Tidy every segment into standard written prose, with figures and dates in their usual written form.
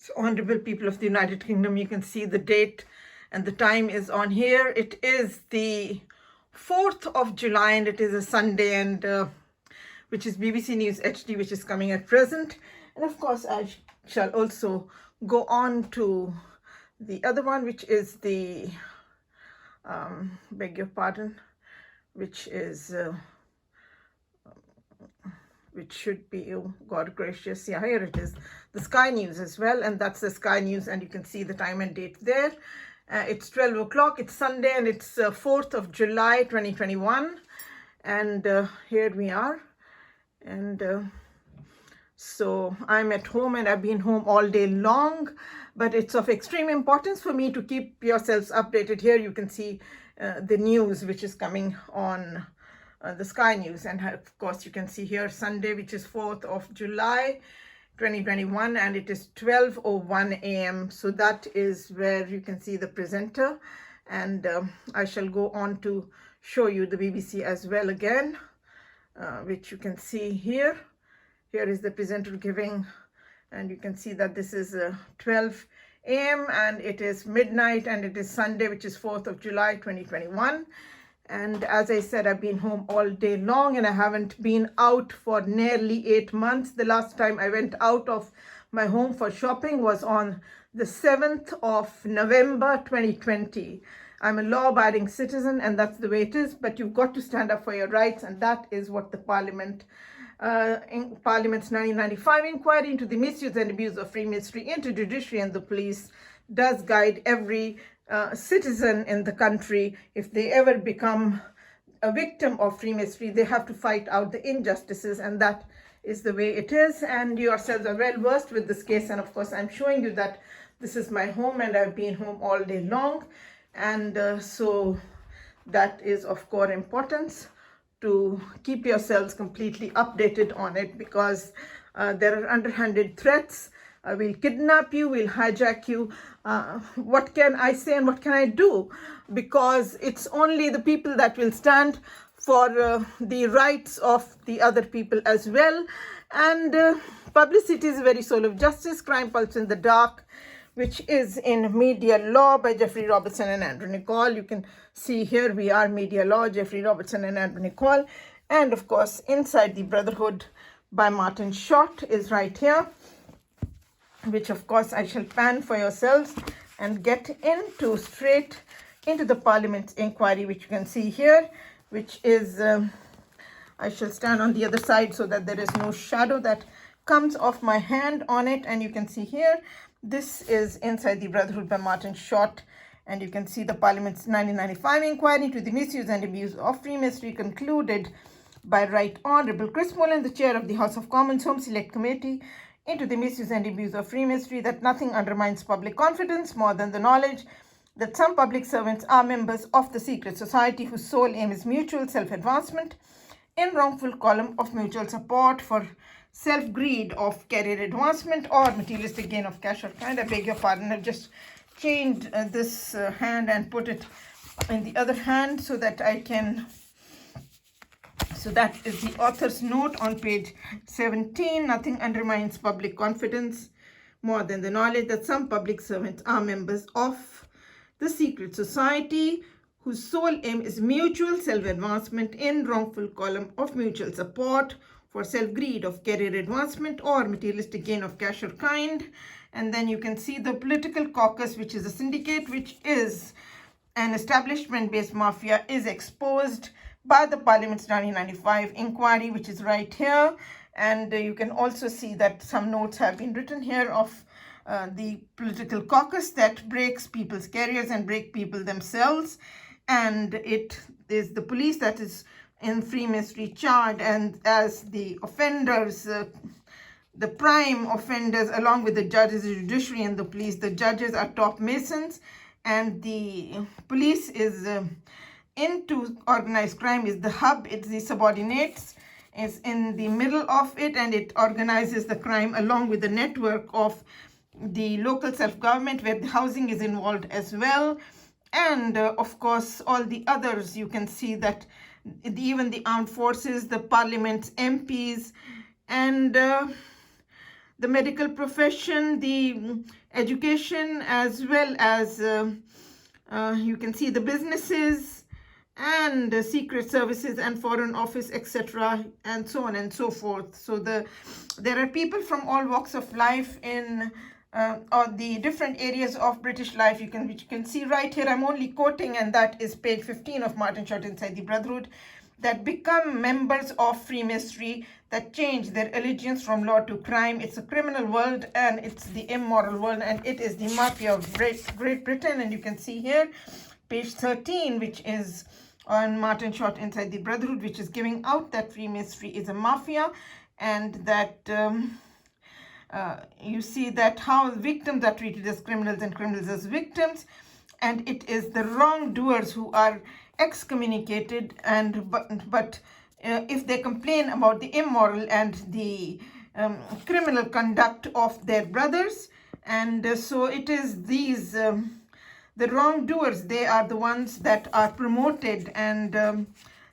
So, honorable people of the United Kingdom, you can see the date and the time is on here. It is the 4th of July and it is a Sunday, and which is BBC News HD, which is coming at present. And of course, I shall also go on to the other one, which is the, beg your pardon, which is which should be, oh God gracious, yeah, here it is, the Sky News as well, and that's the Sky News, and you can see the time and date there. It's 12 o'clock, it's Sunday, and it's 4th of July 2021, and here we are. And so I'm at home, and I've been home all day long, but it's of extreme importance for me to keep yourselves updated. Here you can see the news which is coming on the Sky News, and of course you can see here Sunday, which is 4th of July 2021, and it is 12:01 a.m. so that is where you can see the presenter, and I shall go on to show you the BBC as well again, which you can see here. Here is the presenter giving, and you can see that this is 12 a.m. and it is midnight, and it is Sunday, which is 4th of July 2021. And as I said, I've been home all day long, and I haven't been out for nearly 8 months. The last time I went out of my home for shopping was on the 7th of November 2020. I'm a law-abiding citizen, and that's the way it is, but you've got to stand up for your rights, and that is what the Parliament's 1995 inquiry into the misuse and abuse of free ministry into judiciary and the police does guide every citizen in the country. If they ever become a victim of free ministry, they have to fight out the injustices, and that is the way it is. And you yourselves are well versed with this case, and of course I'm showing you that this is my home, and I've been home all day long, and so that is of core importance to keep yourselves completely updated on it, because there are underhanded threats. We'll kidnap you, we'll hijack you. What can I say and what can I do? Because it's only the people that will stand for the rights of the other people as well. And publicity is the very soul of justice. Crime Pulse in the Dark, which is in Media Law by Jeffrey Robertson and Andrew Nicol. You can see here we are Media Law, Jeffrey Robertson and Andrew Nicol. And of course, Inside the Brotherhood by Martin Short is right here, which of course I shall pan for yourselves and get into straight into the Parliament's inquiry, which you can see here, which is, I shall stand on the other side so that there is no shadow that comes off my hand on it. And you can see here, this is Inside the Brotherhood by Martin Short, and you can see the Parliament's 1995 inquiry into the misuse and abuse of free ministry concluded by Right Honourable Chris Mullin, the chair of the House of Commons Home Select Committee into the misuse and abuse of free ministry, that nothing undermines public confidence more than the knowledge that some public servants are members of the secret society whose sole aim is mutual self-advancement in wrongful column of mutual support for self-greed of career advancement or materialistic gain of cash or kind. I beg your pardon, I've just changed this hand and put it in the other hand so that I can. So that is the author's note on page 17. Nothing undermines public confidence more than the knowledge that some public servants are members of the secret society whose sole aim is mutual self-advancement in wrongful column of mutual support for self-greed of career advancement or materialistic gain of cash or kind. And then you can see the political caucus, which is a syndicate, which is an establishment-based mafia, is exposed by the Parliament's 1995 inquiry, which is right here. And you can also see that some notes have been written here of the political caucus that breaks people's careers and break people themselves. And it is the police that is in free ministry charged, and as the offenders, the prime offenders, along with the judges, the judiciary and the police. The judges are top masons, and the police is into organized crime, is the hub. It's the subordinates is in the middle of it, and it organizes the crime along with the network of the local self-government, where the housing is involved as well. And of course, all the others, you can see that even the armed forces, the Parliament's MPs, and the medical profession, the education, as well as you can see the businesses and secret services and foreign office, etc., and so on and so forth. So there are people from all walks of life in or the different areas of British life, which you can see right here. I'm only quoting, and that is page 15 of Martin Short Inside the Brotherhood, that become members of Freemasonry, that change their allegiance from law to crime. It's a criminal world, and it's the immoral world, and it is the mafia of Great Britain. And you can see here, page 13, which is on Martin Short Inside the Brotherhood, which is giving out that Freemasonry is a mafia, and that you see that how victims are treated as criminals and criminals as victims, and it is the wrongdoers who are excommunicated, and but if they complain about the immoral and the criminal conduct of their brothers, and so it is these the wrongdoers, they are the ones that are promoted, and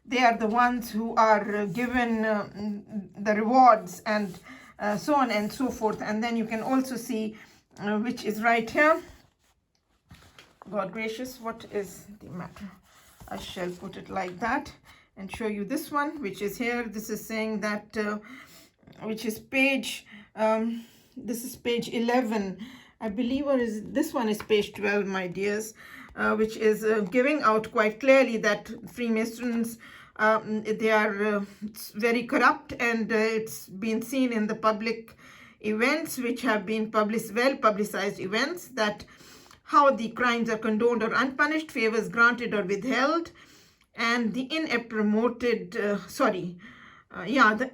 they are the ones who are given the rewards, and so on and so forth. And then you can also see, which is right here, God gracious, what is the matter? I shall put it like that and show you this one, which is here. This is saying that, which is page, this is page 11, I believe, or is this one is page 12, my dears, which is giving out quite clearly that Freemasons, they are very corrupt, and it's been seen in the public events which have been well-publicized events, that how the crimes are condoned or unpunished, favors granted or withheld, and the inept promoted, the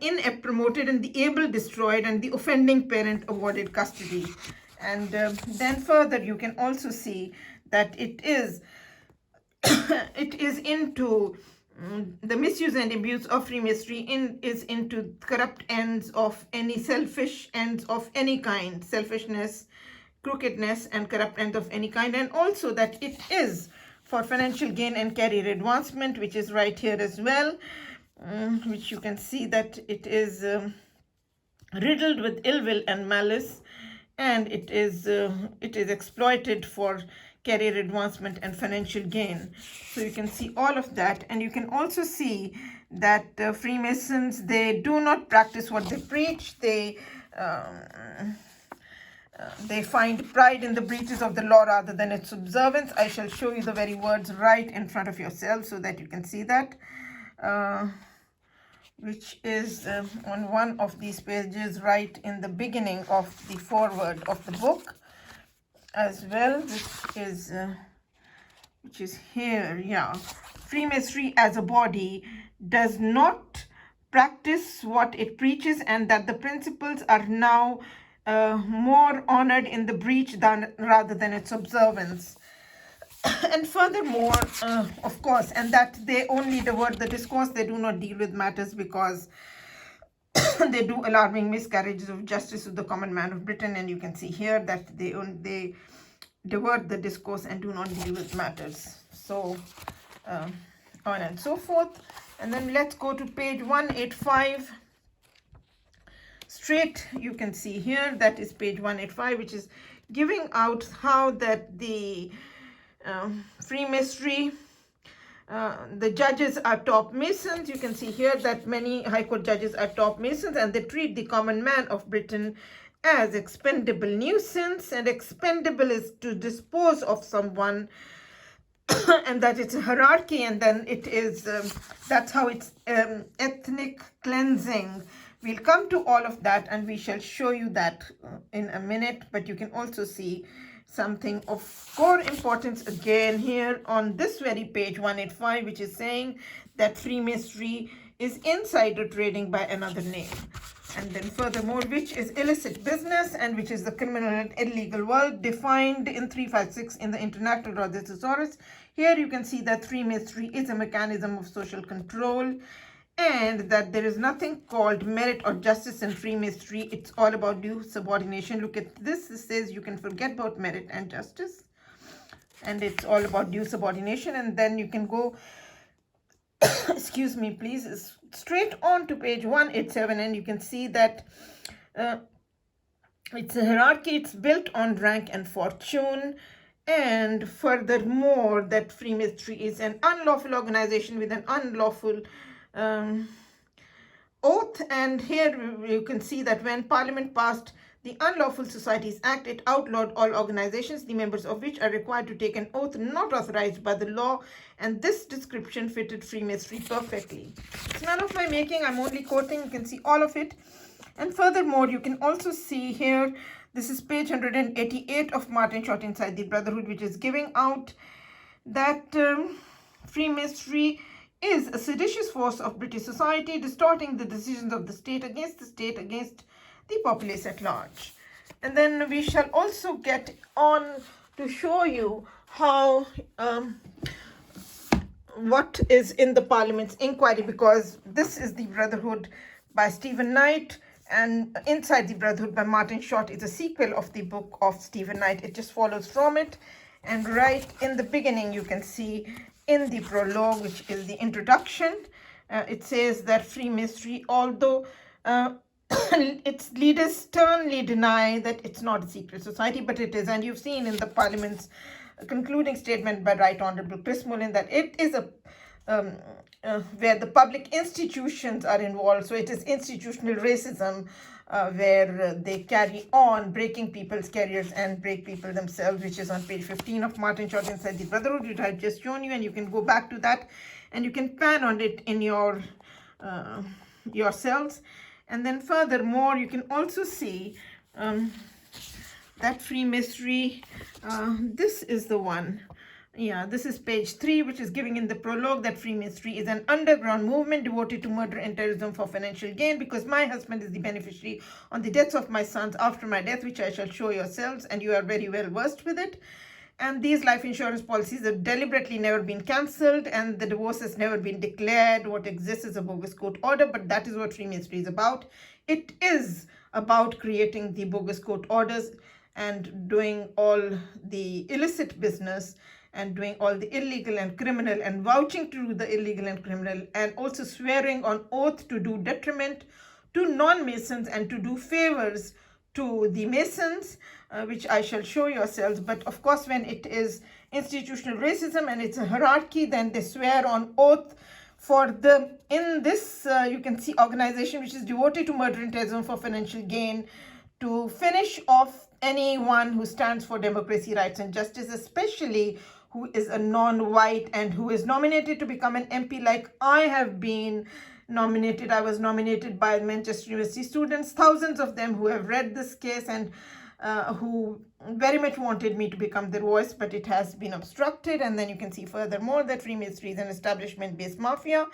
inept promoted and the able destroyed, and the offending parent awarded custody. And then further you can also see that it is it is into the misuse and abuse of Freemasonry is into corrupt ends of any selfish ends of any kind, selfishness, crookedness, and corrupt ends of any kind, and also that it is for financial gain and career advancement, which is right here as well, which you can see that it is riddled with ill will and malice, and it is exploited for career advancement and financial gain. So you can see all of that, and you can also see that Freemasons, they do not practice what they preach. They find pride in the breaches of the law rather than its observance. I shall show you the very words right in front of yourself so that you can see that, which is on one of these pages right in the beginning of the foreword of the book as well, which is here. Yeah, Freemasonry as a body does not practice what it preaches, and that the principles are now more honored in the breach rather than its observance. And furthermore, of course, and that they only divert the discourse, they do not deal with matters because they do alarming miscarriages of justice of the common man of Britain. And you can see here that they divert the discourse and do not deal with matters. So on and so forth. And then let's go to page 185. Straight, you can see here, that is page 185, which is giving out how that the Freemasonry, the judges are top Masons. You can see here that many High Court judges are top Masons, and they treat the common man of Britain as expendable nuisance, and expendable is to dispose of someone, and that it's a hierarchy, and then it is, that's how it's ethnic cleansing. We'll come to all of that, and we shall show you that in a minute, but you can also see something of core importance again here on this very page 185, which is saying that Freemasonry is insider trading by another name. And then furthermore, which is illicit business, and which is the criminal and illegal world defined in 356 in the International Law Thesaurus. Here you can see that Freemasonry is a mechanism of social control, and that there is nothing called merit or justice in Freemasonry. It's all about due subordination. Look at this. This says you can forget about merit and justice, and it's all about due subordination. And then you can go excuse me please, straight on to page 187, and you can see that It's a hierarchy, it's built on rank and fortune. And furthermore, that Freemasonry is an unlawful organization with an unlawful um, oath. And here you can see that when Parliament passed the Unlawful Societies Act, it outlawed all organizations, the members of which are required to take an oath not authorized by the law, and this description fitted Freemasonry perfectly. It's none of my making, I'm only quoting, you can see all of it. And furthermore, you can also see here, this is page 188 of Martin Short Inside the Brotherhood, which is giving out that Freemasonry is a seditious force of British society, distorting the decisions of the state, against the populace at large. And then we shall also get on to show you how what is in the Parliament's inquiry, because this is the Brotherhood by Stephen Knight, and Inside the Brotherhood by Martin Short is a sequel of the book of Stephen Knight. It just follows from it. And right in the beginning, you can see in the prologue, which is the introduction, it says that Freemasonry, although its leaders sternly deny that it's not a secret society, but it is. And you've seen in the Parliament's concluding statement by Right Honourable Chris Mullin that it is a where the public institutions are involved. So it is institutional racism where they carry on breaking people's careers and break people themselves, which is on page 15 of Martin Short Inside the Brotherhood, which I've just shown you, and you can go back to that and you can pan on it in your yourselves. And then furthermore, you can also see that Freemasonry, this is the one. Yeah, this is page 3, which is giving in the prologue that Freemasonry is an underground movement devoted to murder and terrorism for financial gain, because my husband is the beneficiary on the deaths of my sons after my death, which I shall show yourselves, and you are very well versed with it. And these life insurance policies have deliberately never been cancelled, and the divorce has never been declared. What exists is a bogus court order, but that is what Freemasonry is about. It is about creating the bogus court orders and doing all the illicit business and doing all the illegal and criminal and vouching to do the illegal and criminal, and also swearing on oath to do detriment to non-Masons and to do favors to the Masons, which I shall show yourselves. But of course, when it is institutional racism and it's a hierarchy, then they swear on oath for the, in this, you can see organization which is devoted to murder and terrorism for financial gain, to finish off anyone who stands for democracy, rights and justice, especially who is a non-white and who is nominated to become an MP, like I have been nominated. I was nominated by Manchester University students, thousands of them who have read this case and who very much wanted me to become their voice, but it has been obstructed. And then you can see furthermore that Freemasonry is an establishment-based mafia.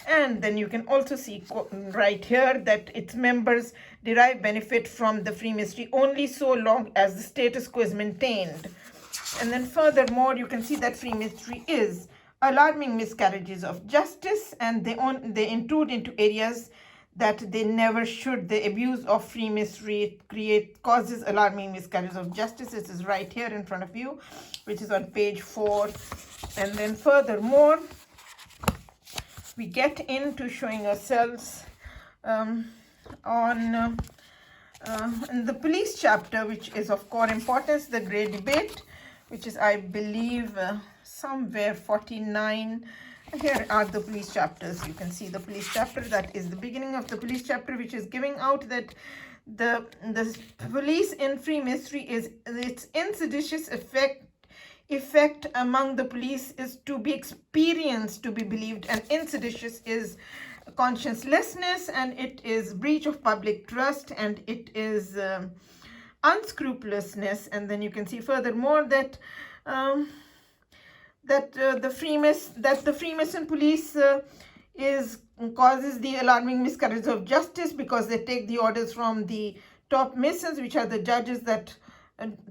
And then you can also see right here that its members derive benefit from the Freemasonry only so long as the status quo is maintained. And then furthermore, you can see that Freemasonry is alarming miscarriages of justice, and they intrude into areas that they never should. The abuse of Freemasonry causes alarming miscarriages of justice. This is right here in front of you, which is on page 4. And then furthermore, we get into showing ourselves on in the police chapter, which is of core importance, the great debate, which is, I believe, somewhere 49. Here are the police chapters. You can see the police chapter. That is the beginning of the police chapter, which is giving out that the police in Freemasonry is its insidious effect among the police is to be experienced, to be believed, and insidious is consciencelessness, and it is breach of public trust, and it is unscrupulousness. And then you can see furthermore that the Freemason police causes the alarming miscarriage of justice, because they take the orders from the top Masons, which are the judges that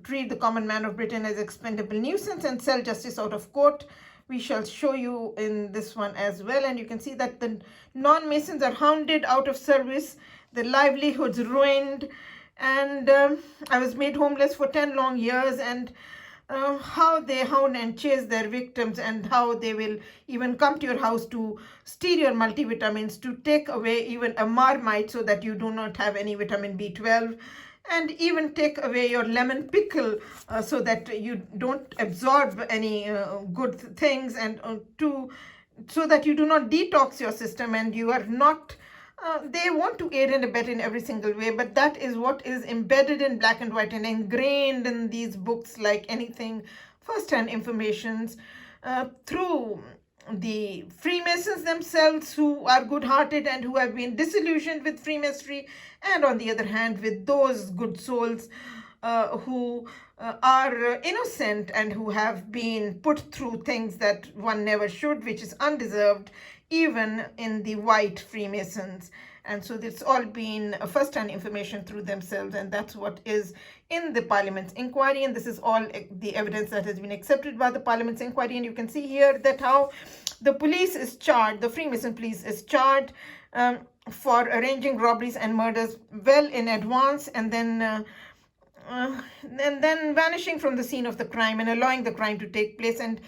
treat the common man of Britain as expendable nuisance and sell justice out of court. We shall show you in this one as well. And you can see that the non-Masons are hounded out of service, their livelihoods ruined, and I was made homeless for 10 long years, and how they hound and chase their victims, and how they will even come to your house to steal your multivitamins, to take away even a Marmite so that you do not have any vitamin B12. and even take away your lemon pickle so that you don't absorb any good things, and so that you do not detox your system, and you are not they want to aid and abet in every single way, but that is what is embedded in black and white and ingrained in these books like anything first-hand informations through the Freemasons themselves, who are good-hearted and who have been disillusioned with Freemasonry, and on the other hand with those good souls who are innocent and who have been put through things that one never should, which is undeserved, even in the white Freemasons. And so it's all been first-hand information through themselves, and that's what is in the Parliament's inquiry. And this is all the evidence that has been accepted by the Parliament's inquiry. And you can see here that how the police is charged, the Freemason police is charged for arranging robberies and murders well in advance, and then vanishing from the scene of the crime and allowing the crime to take place, and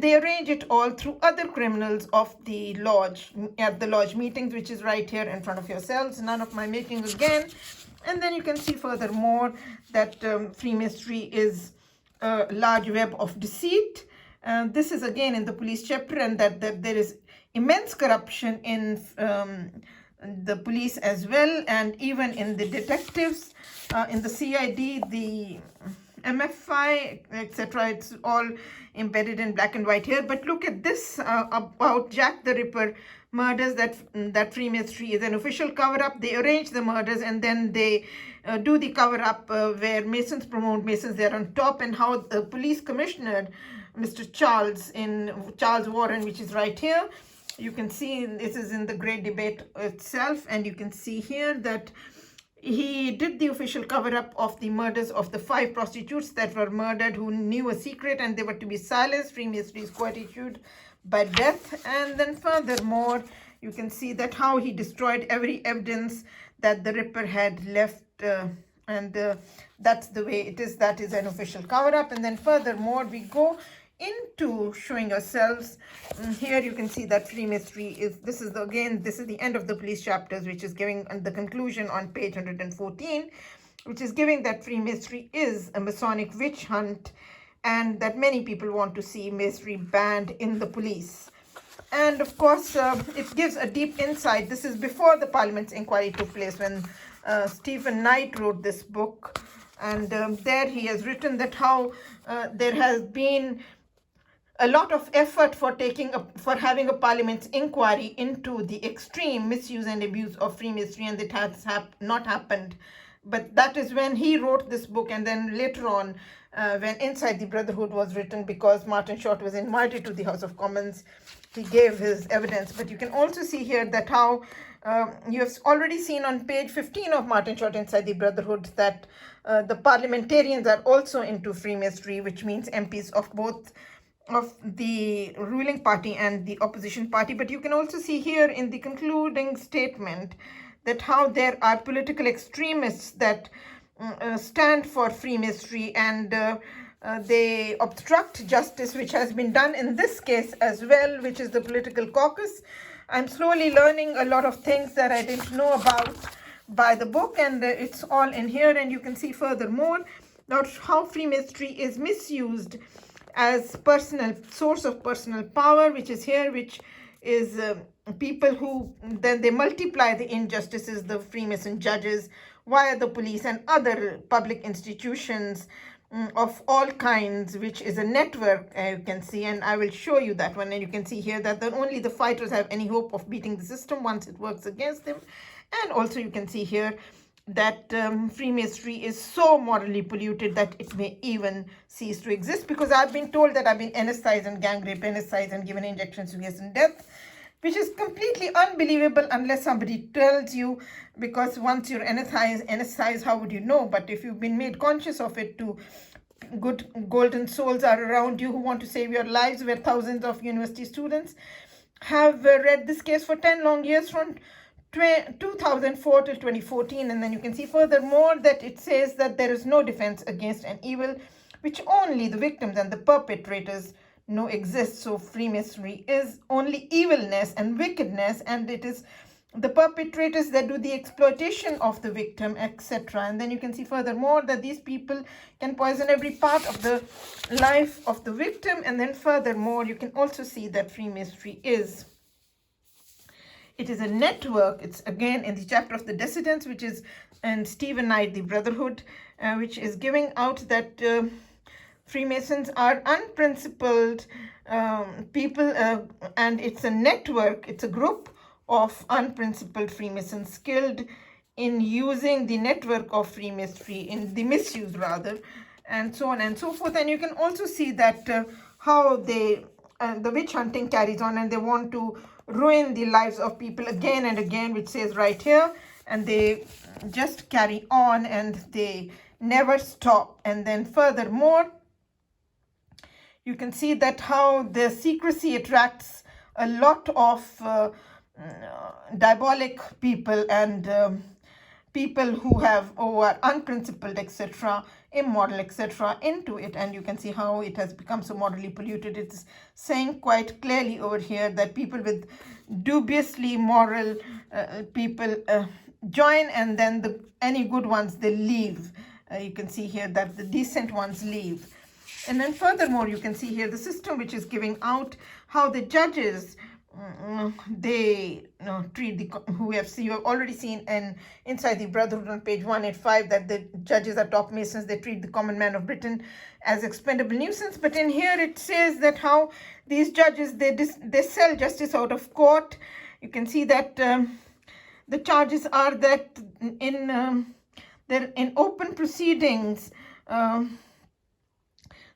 they arrange it all through other criminals of the lodge, at the lodge meetings, which is right here in front of yourselves, none of my making again. And then you can see furthermore that Freemasonry is a large web of deceit. This is again in the police chapter, and that there is immense corruption in the police as well, and even in the detectives, in the CID, the MFI, etc. It's all embedded in black and white here. But look at this about Jack the Ripper murders, that Freemasonry is an official cover-up. They arrange the murders, and then they do the cover-up where Masons promote Masons. They're on top, and how the police commissioner, Mr. Charles Warren, which is right here. You can see this is in the great debate itself, and you can see here that he did the official cover-up of the murders of the 5 prostitutes that were murdered, who knew a secret and they were to be silenced. Freemasonry is quite issued by death. And then furthermore, you can see that how he destroyed every evidence that the Ripper had left, and that's the way it is. That is an official cover-up. And then furthermore, we go into showing ourselves. Here you can see that Freemasonry is, this is the end of the police chapters, which is giving the conclusion on page 114, which is giving that Freemasonry is a Masonic witch hunt, and that many people want to see Masonry banned in the police. And of course, it gives a deep insight. This is before the Parliament's inquiry took place, when Stephen Knight wrote this book, and there he has written that how there has been a lot of effort for having a Parliament's inquiry into the extreme misuse and abuse of Freemasonry, and it has not happened. But that is when he wrote this book, and then later on, when Inside the Brotherhood was written, because Martin Short was invited to the House of Commons, he gave his evidence. But you can also see here that how you have already seen on page 15 of Martin Short Inside the Brotherhood that the parliamentarians are also into Freemasonry, which means MPs of both of the ruling party and the opposition party. But you can also see here in the concluding statement that how there are political extremists that stand for Freemasonry, and they obstruct justice, which has been done in this case as well, which is the political caucus. I'm slowly learning a lot of things that I didn't know about by the book, and it's all in here. And you can see furthermore how Freemasonry is misused as source of personal power, which is here, which is people who then they multiply the injustices, the Freemason judges, via the police and other public institutions of all kinds, which is a network, you can see, and I will show you that one. And you can see here that only the fighters have any hope of beating the system once it works against them. And also you can see here that Freemasonry is so morally polluted that it may even cease to exist, because I've been told that I've been anesthetized and gang raped, anesthetized and given injections to hasten death, which is completely unbelievable unless somebody tells you, because once you're anesthetized, how would you know? But if you've been made conscious of it, good golden souls are around you who want to save your lives, where thousands of university students have read this case for 10 long years, from 2004 till 2014. And then you can see furthermore that it says that there is no defense against an evil which only the victims and the perpetrators know exists. So Freemasonry is only evilness and wickedness, and it is the perpetrators that do the exploitation of the victim, etc. And then you can see furthermore that these people can poison every part of the life of the victim. And then furthermore, you can also see that Freemasonry is a network. It's again in the chapter of the dissidents, which is in Stephen Knight, the Brotherhood, which is giving out that Freemasons are unprincipled people, and it's a network, it's a group of unprincipled Freemasons skilled in using the network of Freemasonry, in the misuse rather, and so on and so forth. And you can also see that how the witch hunting carries on, and they want to ruin the lives of people again and again, which says right here, and they just carry on and they never stop. And then furthermore, you can see that how the secrecy attracts a lot of diabolic people and people who are unprincipled, etc., immoral, etc., into it. And you can see how it has become so morally polluted. It's saying quite clearly over here that people with dubiously moral people join, and then any good ones, they leave. You can see here that the decent ones leave. And then furthermore, you can see here the system which is giving out how the judges, they treat you have already seen inside the Brotherhood on page 185 that the judges are top Masons. They treat the common man of Britain as expendable nuisance. But in here it says that how these judges, they sell justice out of court. You can see that the charges are that they're in open proceedings,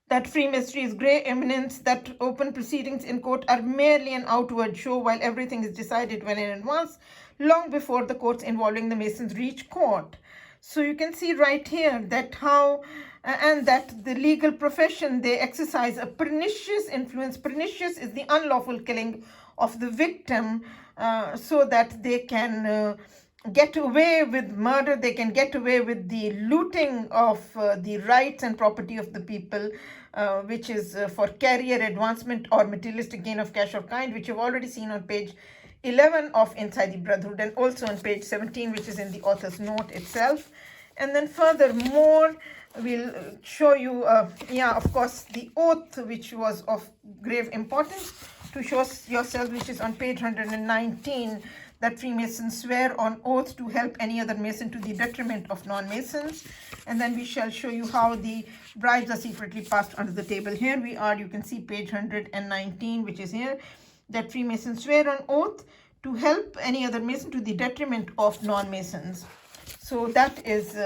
that Freemasonry is grey eminence, that open proceedings in court are merely an outward show, while everything is decided well in advance, long before the courts involving the Masons reach court. So you can see right here that how, and that the legal profession, they exercise a pernicious influence. Pernicious is the unlawful killing of the victim, so that they can get away with murder, they can get away with the looting of the rights and property of the people, which is for career advancement or materialistic gain of cash or kind, which you've already seen on page 11 of Inside the Brotherhood, and also on page 17, which is in the author's note itself. And then furthermore, we'll show you, of course, the oath, which was of grave importance to show yourself, which is on page 119, that Freemasons swear on oath to help any other Mason to the detriment of non-Masons. And then we shall show you how the bribes are secretly passed under the table. Here we are, you can see page 119, which is here, that Freemasons swear on oath to help any other Mason to the detriment of non-Masons. So that is,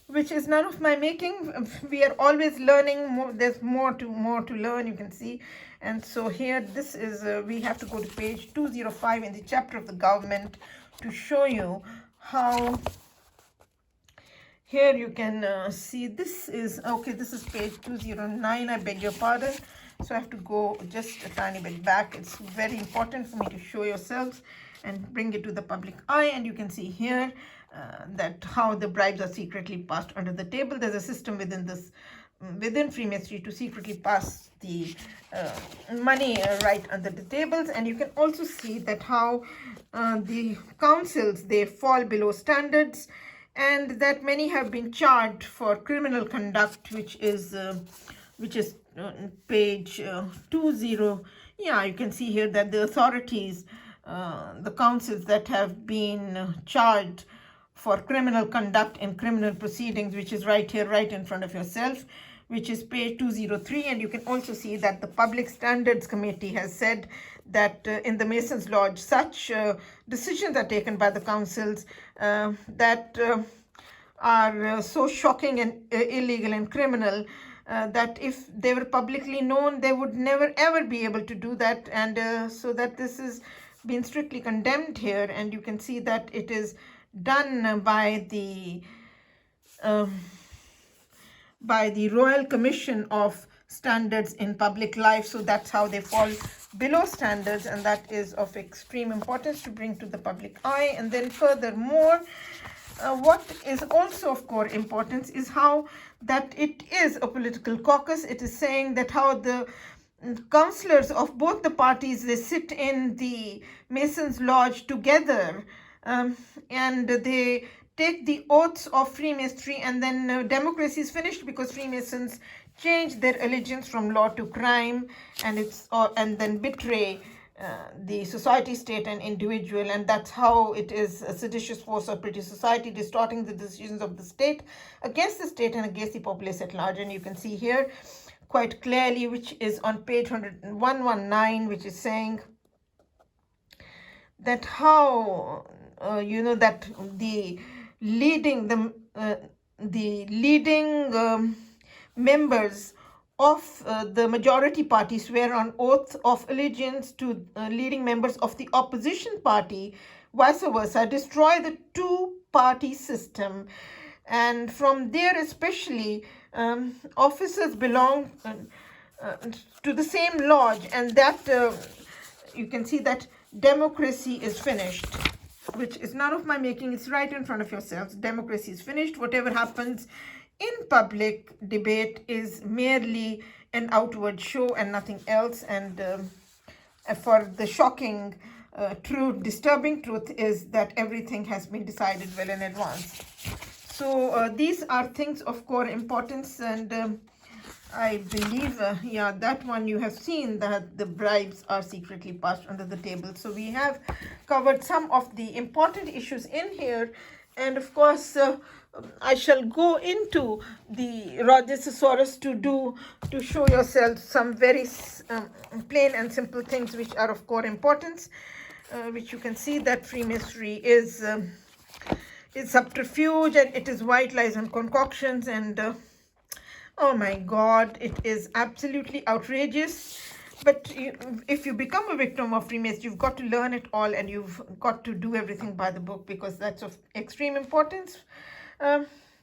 which is none of my making. We are always learning more. There's more to learn, you can see. And so here, this is, we have to go to page 205 in the chapter of the government to show you how, here you can see, this is, okay, this is page 209, I beg your pardon. So I have to go just a tiny bit back. It's very important for me to show yourselves and bring it to the public eye. And you can see here that how the bribes are secretly passed under the table. There's a system within Freemasonry to secretly pass the money right under the tables. And you can also see that how the councils, they fall below standards, and that many have been charged for criminal conduct, which is page 20. Yeah, you can see here that the authorities, the councils that have been charged for criminal conduct in criminal proceedings, which is right here, right in front of yourself, which is page 203. And you can also see that the Public Standards Committee has said that in the Masons Lodge, such decisions are taken by the councils that are so shocking and illegal and criminal that if they were publicly known, they would never ever be able to do that. And so that this is been strictly condemned here. And you can see that it is done by the Royal Commission of Standards in Public Life. So that's how they fall below standards, and that is of extreme importance to bring to the public eye. And then furthermore, what is also of core importance is how that it is a political caucus. It is saying that how the councillors of both the parties, they sit in the Masons Lodge together, and they take the oaths of Freemasonry, and then democracy is finished because Freemasons change their allegiance from law to crime, and then betray the society, state, and individual, and that's how it is a seditious force of British society, distorting the decisions of the state against the state and against the populace at large. And you can see here quite clearly, which is on page 119, which is saying that how that the leading members of the majority party swear on oath of allegiance to leading members of the opposition party, vice versa, destroy the two-party system. And from there especially, officers belong to the same lodge, and that you can see that democracy is finished, which is none of my making. It's right in front of yourselves. Democracy is finished. Whatever happens in public debate is merely an outward show and nothing else. And for the shocking truth, disturbing truth is that everything has been decided well in advance. So these are things of core importance, and I believe, that one you have seen, that the bribes are secretly passed under the table. So we have covered some of the important issues in here. And of course, I shall go into the Rogersaurus to show yourselves some very plain and simple things which are of core importance, which you can see that Freemasonry is subterfuge, and it is white lies and concoctions, and oh my God, it is absolutely outrageous. But if you become a victim of Freemasonry, you've got to learn it all, and you've got to do everything by the book, because that's of extreme importance.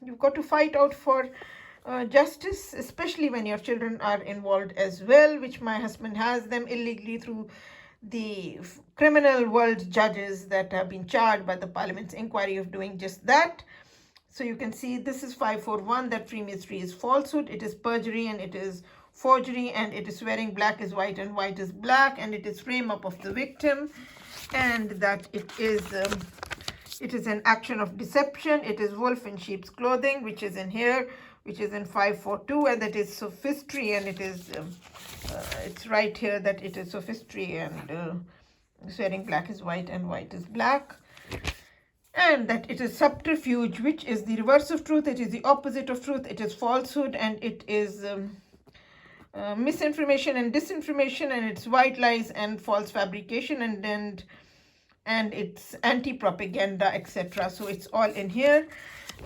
You've got to fight out for justice, especially when your children are involved as well, which my husband has them illegally through the criminal world judges that have been charged by the Parliament's inquiry of doing just that. So you can see this is 541, that Freemasonry is falsehood, it is perjury, and it is forgery, and it is swearing black is white and white is black, and it is frame up of the victim, and that it is an action of deception. It is wolf in sheep's clothing, which is in here, which is in 542, and that is sophistry, and it is it's right here that it is sophistry, and swearing black is white and white is black, and that it is subterfuge, which is the reverse of truth, it is the opposite of truth, it is falsehood, and it is misinformation and disinformation, and it's white lies and false fabrication, and it's anti-propaganda, etc. So it's all in here.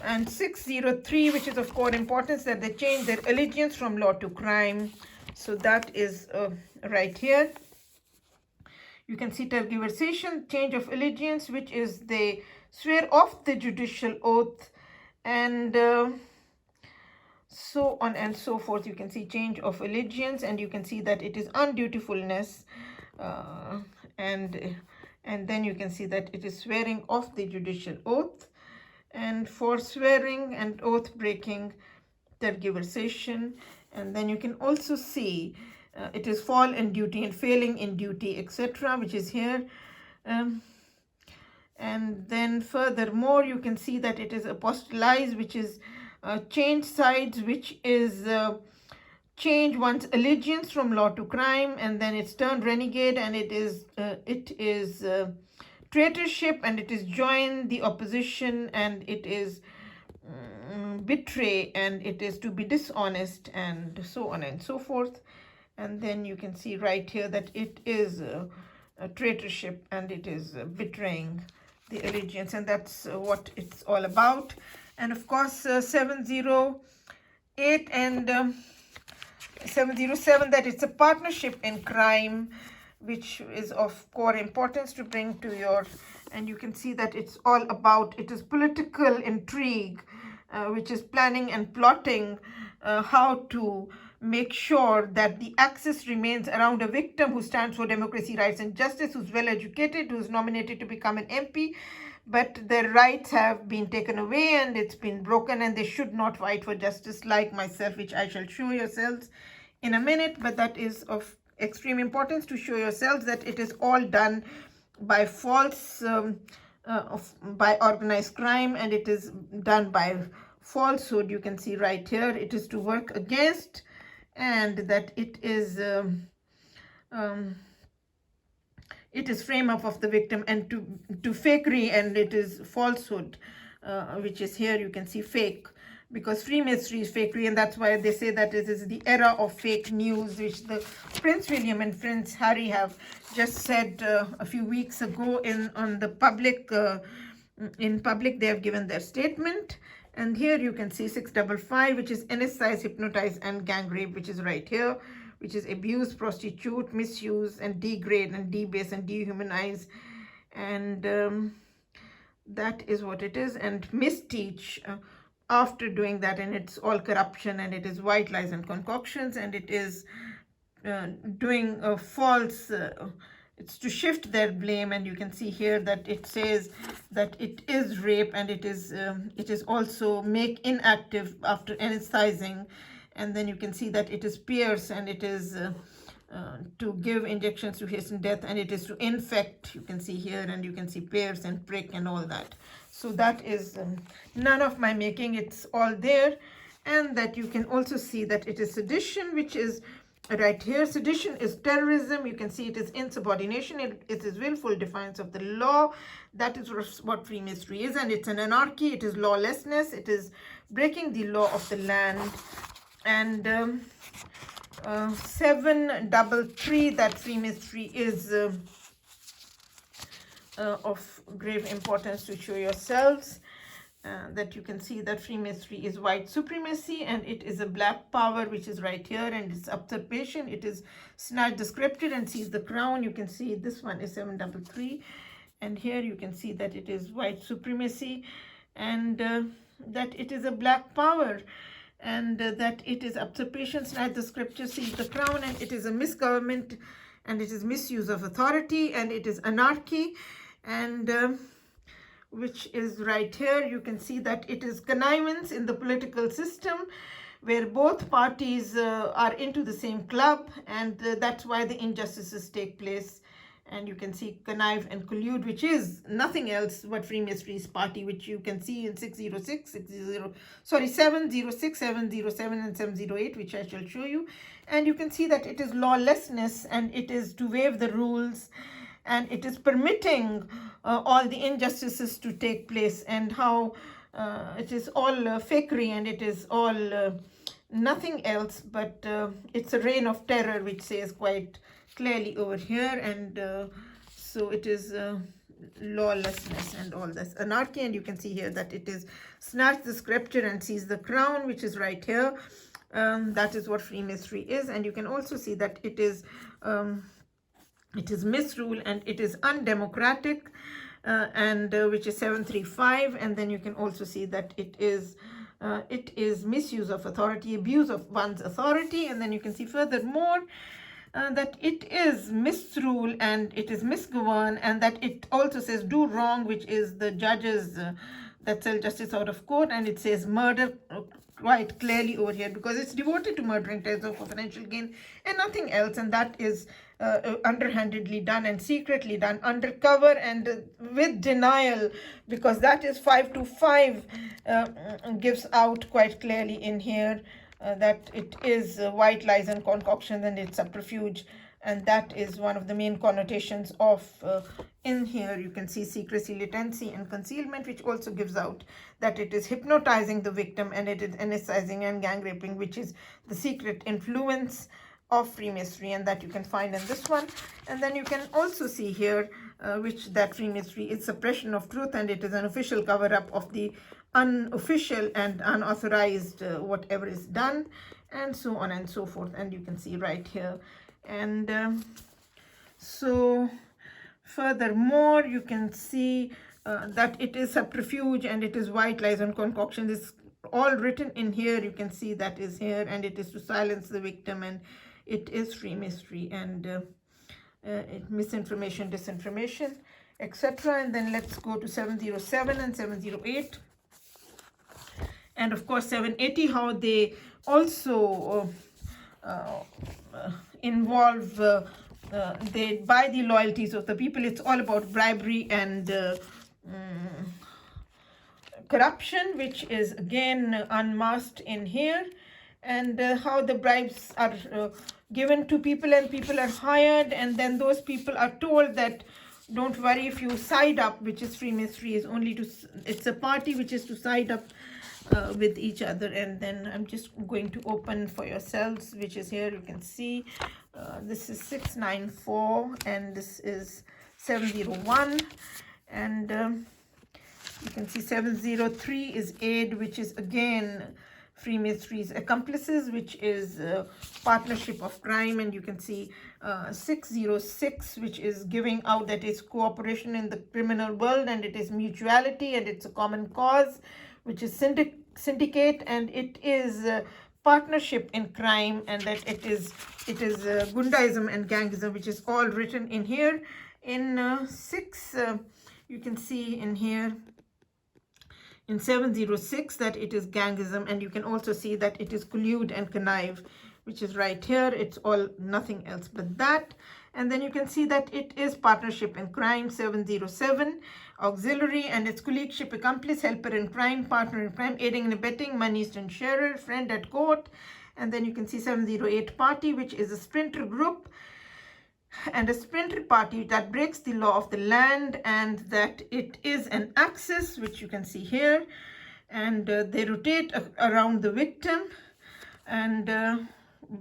And 603, which is of core importance, that they change their allegiance from law to crime. So that is right here. You can see tergiversation, change of allegiance, which is they swear off the judicial oath, and so on and so forth. You can see change of allegiance, and you can see that it is undutifulness, and then you can see that it is swearing off the judicial oath, and for swearing and oath breaking, tergiversation. And then you can also see it is fall in duty and failing in duty, etc., which is here. And then furthermore, you can see that it is apostolize, which is change sides, which is change one's allegiance from law to crime, and then it's turned renegade, and it is traitorship, and it is join the opposition, and it is betray, and it is to be dishonest, and so on and so forth. And then you can see right here that it is a traitorship, and it is betraying the allegiance, and that's what it's all about. And of course 708 and 707, that it's a partnership in crime, which is of core importance to bring to your, and you can see that it's all about, it is political intrigue, which is planning and plotting how to make sure that the axis remains around a victim who stands for democracy, rights, and justice, who's well educated, who's nominated to become an MP, but their rights have been taken away and it's been broken, and they should not fight for justice, like myself, which I shall show yourselves in a minute. But that is of extreme importance to show yourselves that it is all done by false, by organized crime, and it is done by falsehood. You can see right here, it is to work against, and that it is frame up of the victim, and to fakery, and it is falsehood, which is here you can see fake, because Freemasonry is fakery, and that's why they say that it is the era of fake news, which the Prince William and Prince Harry have just said a few weeks ago on the public. In public, they have given their statement. And here you can see 655, which is anesthetize, hypnotize, and gang rape, which is right here, which is abuse, prostitute, misuse, and degrade, and debase, and dehumanize. And that is what it is. And misteach after doing that, and it's all corruption, and it is white lies and concoctions, and it is doing a false, it's to shift their blame. And you can see here that it says that it is rape, and it is also make inactive after anesthetizing. And then you can see that it is pierce, and it is to give injections to hasten death, and it is to infect. You can see here, and you can see pierce and prick and all that. So that is none of my making, it's all there. And that you can also see that it is sedition, which is right here. Sedition is terrorism. You can see it is insubordination. It is willful defiance of the law. That is what Freemasonry is, and it's an anarchy. It is lawlessness. It is breaking the law of the land. And 733, that Freemasonry is of grave importance to show yourselves. That you can see that Freemasonry is white supremacy, and it is a black power, which is right here, and it's usurpation. It is snatch the scepter and seize the crown. You can see this one is 733, and here you can see that it is white supremacy, and that it is a black power, and that it is usurpation, snatch the scepter, seize the crown, and it is a misgovernment, and it is misuse of authority, and it is anarchy, and which is right here. You can see that it is connivance in the political system, where both parties are into the same club, and that's why the injustices take place. And you can see connive and collude, which is nothing else but Freemasonry's party, which you can see in 706, 707, and 708, which I shall show you. And you can see that it is lawlessness, and it is to waive the rules, and it is permitting all the injustices to take place, and how it is all fakery, and it is all nothing else but it's a reign of terror, which says quite clearly over here. And so it is lawlessness and all this anarchy. And you can see here that it is snatch the scepter and seize the crown, which is right here. That is what Freemasonry is. And you can also see that it is misrule, and it is undemocratic, and which is 735. And then you can also see that it is misuse of authority, abuse of one's authority. And then you can see furthermore that it is misrule, and it is misgovern, and that it also says do wrong, which is the judges that sell justice out of court. And it says murder quite clearly over here, because it's devoted to murdering Tezo for financial gain and nothing else. And that is underhandedly done and secretly done, undercover and with denial, because that is 525 gives out quite clearly in here that it is white lies and concoction, and it's subterfuge. And that is one of the main connotations of in here. You can see secrecy, latency, and concealment, which also gives out that it is hypnotizing the victim, and it is anesthetizing and gang raping, which is the secret influence of Freemasonry, and that you can find in this one. And then you can also see here which that Freemasonry is suppression of truth, and it is an official cover-up of the unofficial and unauthorized whatever is done, and so on and so forth. And you can see right here. And so furthermore, you can see that it is subterfuge, and it is white lies and concoction. This all written in here. You can see that is here, and it is to silence the victim, and it is Freemasonry, and misinformation, disinformation, etc. And then let's go to 707 and 708, and of course 780, how they also involve, they buy the loyalties of the people. It's all about bribery and corruption, which is again unmasked in here, and how the bribes are given to people, and people are hired, and then those people are told that don't worry, if you side up, which is Freemasonry, is only to, it's a party which is to side up with each other. And then I'm just going to open for yourselves, which is here. You can see this is 694 and this is 701, and you can see 703 is aid, which is again Freemasonry's accomplices, which is partnership of crime. And you can see 606, which is giving out, that is cooperation in the criminal world, and it is mutuality, and it's a common cause, which is syndicate, and it is partnership in crime, and that it is Gundaism and Gangism, which is all written in here. In 6, you can see in here in 706 that it is Gangism, and you can also see that it is collude and connive, which is right here. It's all nothing else but that. And then you can see that it is partnership in crime, 707, auxiliary, and it's colleagueship, accomplice, helper in crime, partner in crime, aiding and abetting, moneyed and sharer, friend at court. And then you can see 708, party, which is a splinter group and a splinter party that breaks the law of the land, and that it is an axis, which you can see here, and they rotate around the victim, and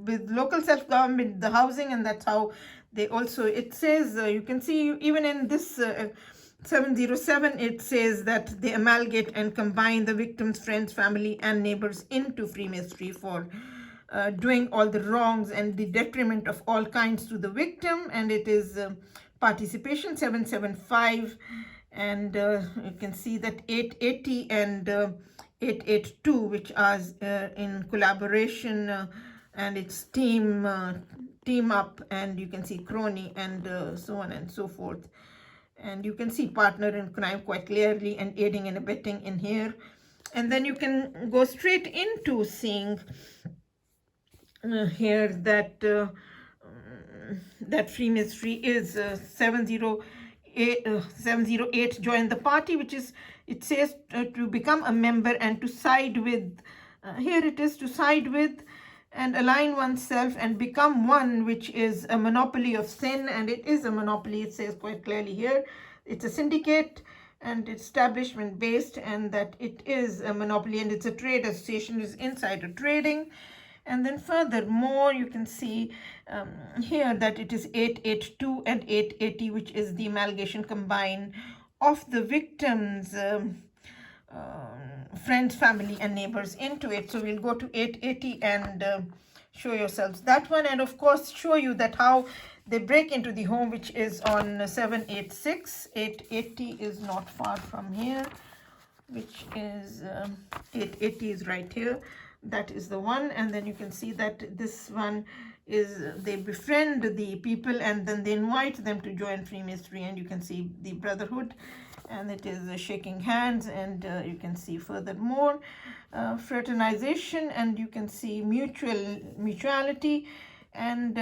with local self-government, the housing, and that's how they also, it says, you can see even in this 707, it says that they amalgamate and combine the victim's friends, family, and neighbors into Freemasonry for doing all the wrongs and the detriment of all kinds to the victim. And it is participation, 775, and you can see that 880 and 882, which are in collaboration, and it's team up, and you can see crony, and so on and so forth. And you can see partner in crime quite clearly, and aiding and abetting in here. And then you can go straight into seeing here that that Freemasonry is 708 join the party, which is, it says to become a member and to side with, here it is to side with and align oneself and become one, which is a monopoly of sin. And it is a monopoly, it says quite clearly here. It's a syndicate and establishment based, and that it is a monopoly, and it's a trade association, is insider trading. And then furthermore, you can see here that it is 882 and 880, which is the amalgamation combined of the victims' friends, family, and neighbors into it. So we'll go to 880 and show yourselves that one, and of course show you that how they break into the home, which is on 786. 880 is not far from here, which is 880 is right here. That is the one. And then you can see that this one is, they befriend the people and then they invite them to join Freemasonry, and you can see the brotherhood, and it is shaking hands, and you can see furthermore fraternization, and you can see mutuality and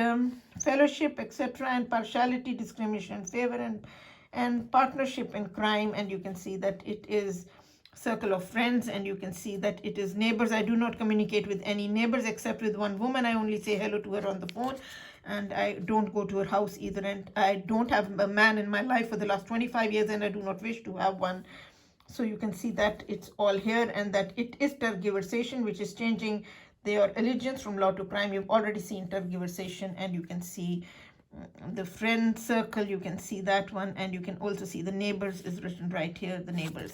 fellowship, etc., and partiality, discrimination, favor, and partnership in crime. And you can see that it is circle of friends, and you can see that it is neighbors. I do not communicate with any neighbors except with one woman. I only say hello to her on the phone, and I don't go to her house either. And I don't have a man in my life for the last 25 years, and I do not wish to have one. So you can see that it's all here, and that it is tergiversation, which is changing their allegiance from law to crime. You've already seen tergiversation, and you can see the friend circle, you can see that one, and you can also see the neighbors is written right here, the neighbors.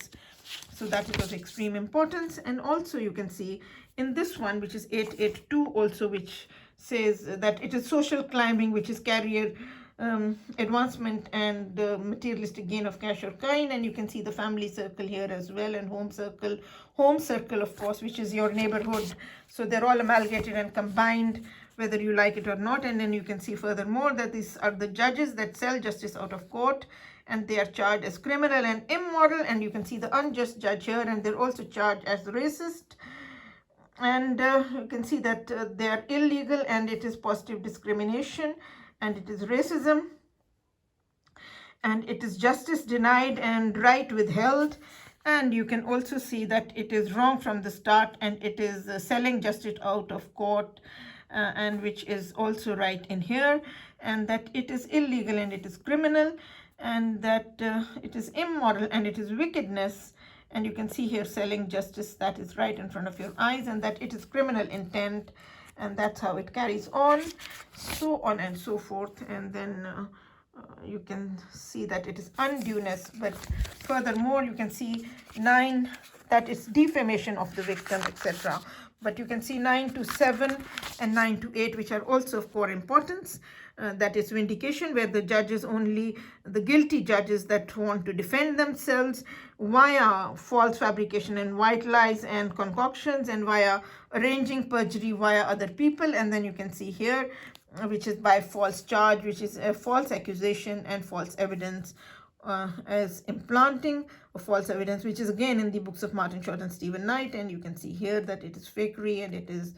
So that is of extreme importance. And also you can see in this one, which is 882 also, which says that it is social climbing, which is career advancement and materialistic gain of cash or kind. And you can see the family circle here as well, and home circle of course, which is your neighborhood. So they're all amalgamated and combined, whether you like it or not. And then you can see furthermore that these are the judges that sell justice out of court, and they are charged as criminal and immoral. And you can see the unjust judge here, and they're also charged as racist And you can see that they are illegal, and it is positive discrimination, and it is racism, and it is justice denied and right withheld. And you can also see that it is wrong from the start, and it is selling justice out of court, and which is also right in here, and that it is illegal and it is criminal, and that it is immoral and it is wickedness. And you can see here selling justice, that is right in front of your eyes, and that it is criminal intent, and that's how it carries on and so forth. And then you can see that it is undueness, but furthermore you can see 9, that is defamation of the victim, etc. But you can see 9 to 7 and 9 to 8, which are also of core importance. That is vindication, where the judges, only the guilty judges that want to defend themselves via false fabrication and white lies and concoctions, and via arranging perjury via other people. And then you can see here, which is by false charge, which is a false accusation and false evidence, as implanting of false evidence, which is again in the books of Martin Short and Stephen Knight. And you can see here that it is fakery, and it is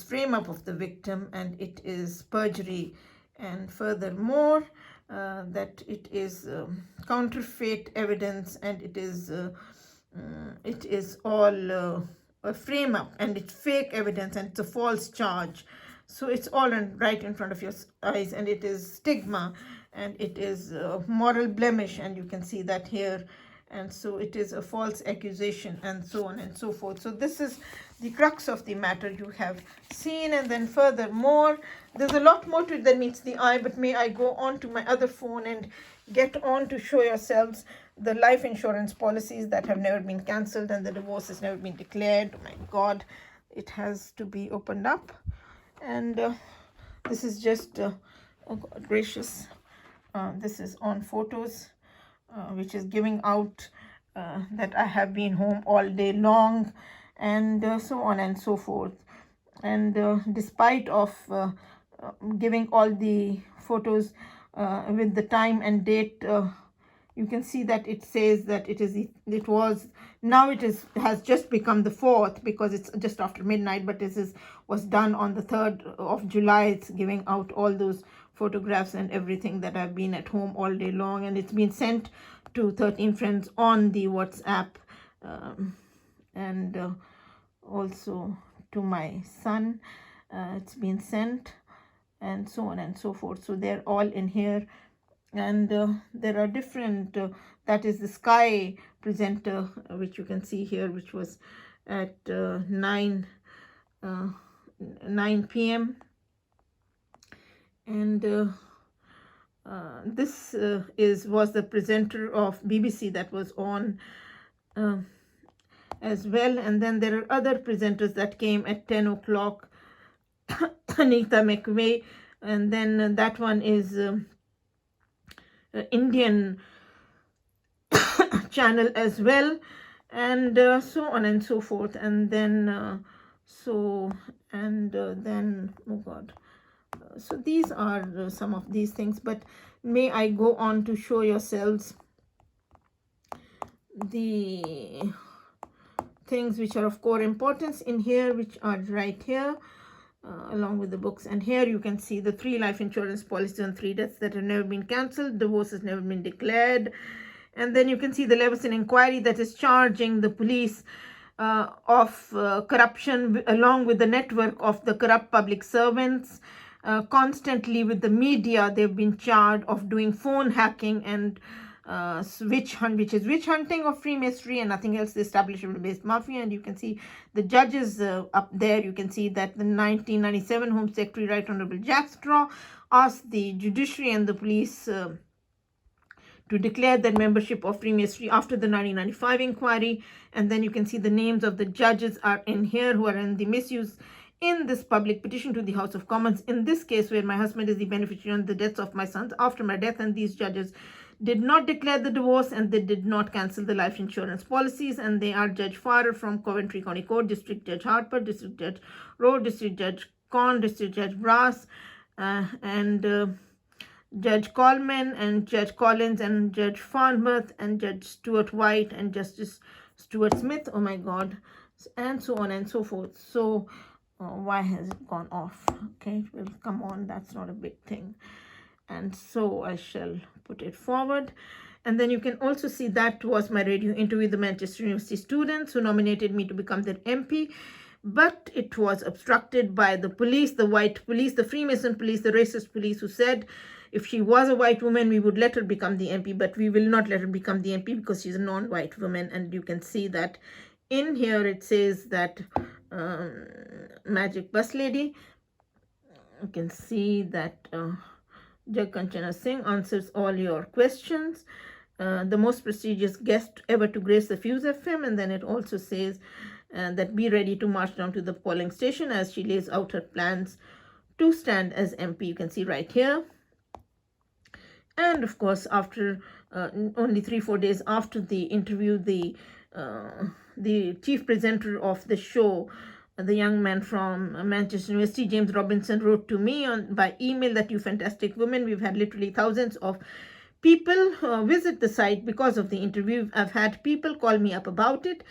frame up of the victim, and it is perjury. And furthermore, that it is counterfeit evidence, and it is all a frame up, and it's fake evidence, and it's a false charge. So it's all right in front of your eyes, and it is stigma, and it is a moral blemish, and you can see that here. And so it is a false accusation, and so on and so forth. So this is the crux of the matter you have seen. And then furthermore, there's a lot more to it than meets the eye, but may I go on to my other phone and get on to show yourselves the life insurance policies that have never been cancelled, and the divorce has never been declared. Oh my God, it has to be opened up. And this is just, oh God gracious, this is on photos, which is giving out that I have been home all day long, and so on and so forth. And despite of giving all the photos with the time and date, you can see that it says that it was now it has just become the 4th, because it's just after midnight, but this was done on the 3rd of July. It's giving out all those photographs and everything that I've been at home all day long, and it's been sent to 13 friends on the WhatsApp, and also to my son. It's been sent, and so on and so forth. So they're all in here. And there are different, that is the Sky presenter, which you can see here, which was at 9 p.m. And this was the presenter of BBC that was on as well. And then there are other presenters that came at 10 o'clock, Anita McVeigh, and then that one is Indian channel as well, and so on and so forth. And then then oh God, so these are some of these things. But may I go on to show yourselves the things which are of core importance in here, which are right here, along with the books. And here you can see the 3 life insurance policies on 3 deaths that have never been cancelled. Divorce has never been declared. And then you can see the Leveson inquiry that is charging the police of corruption, along with the network of the corrupt public servants. Constantly with the media, they've been charged of doing phone hacking and witch hunting of Freemasonry and nothing else, the establishment-based mafia. And you can see the judges up there. You can see that the 1997 Home Secretary, Right Honorable Jack Straw, asked the judiciary and the police to declare their membership of Freemasonry after the 1995 inquiry. And then you can see the names of the judges are in here who are in the misuse in this public petition to the House of Commons. In this case, where my husband is the beneficiary on the deaths of my sons after my death, and these judges did not declare the divorce, and they did not cancel the life insurance policies. And they are Judge Farrer from Coventry County Court, District Judge Harper, District Judge Rowe, District Judge Conn, District Judge Brass, and Judge Coleman, and Judge Collins, and Judge Farnworth, and Judge Stuart White, and Justice Stuart Smith. Oh my God, and so on and so forth. So why has it gone off? Okay, it will come on, that's not a big thing. And so I shall put it forward. And then you can also see that was my radio interview with the Manchester University students who nominated me to become their MP. But it was obstructed by the police, the white police, the Freemason police, the racist police, who said if she was a white woman, we would let her become the MP, but we will not let her become the MP because she's a non-white woman. And you can see that in here it says that Magic Bus Lady, you can see that Judge Kanchana Singh answers all your questions. The most prestigious guest ever to grace the Fuse FM. And then it also says that be ready to march down to the polling station as she lays out her plans to stand as MP. You can see right here. And of course, after only 3-4 days after the interview, the chief presenter of the show, the young man from Manchester University, James Robinson, wrote to me by email that you fantastic women, we've had literally thousands of people visit the site because of the interview. I've had people call me up about it,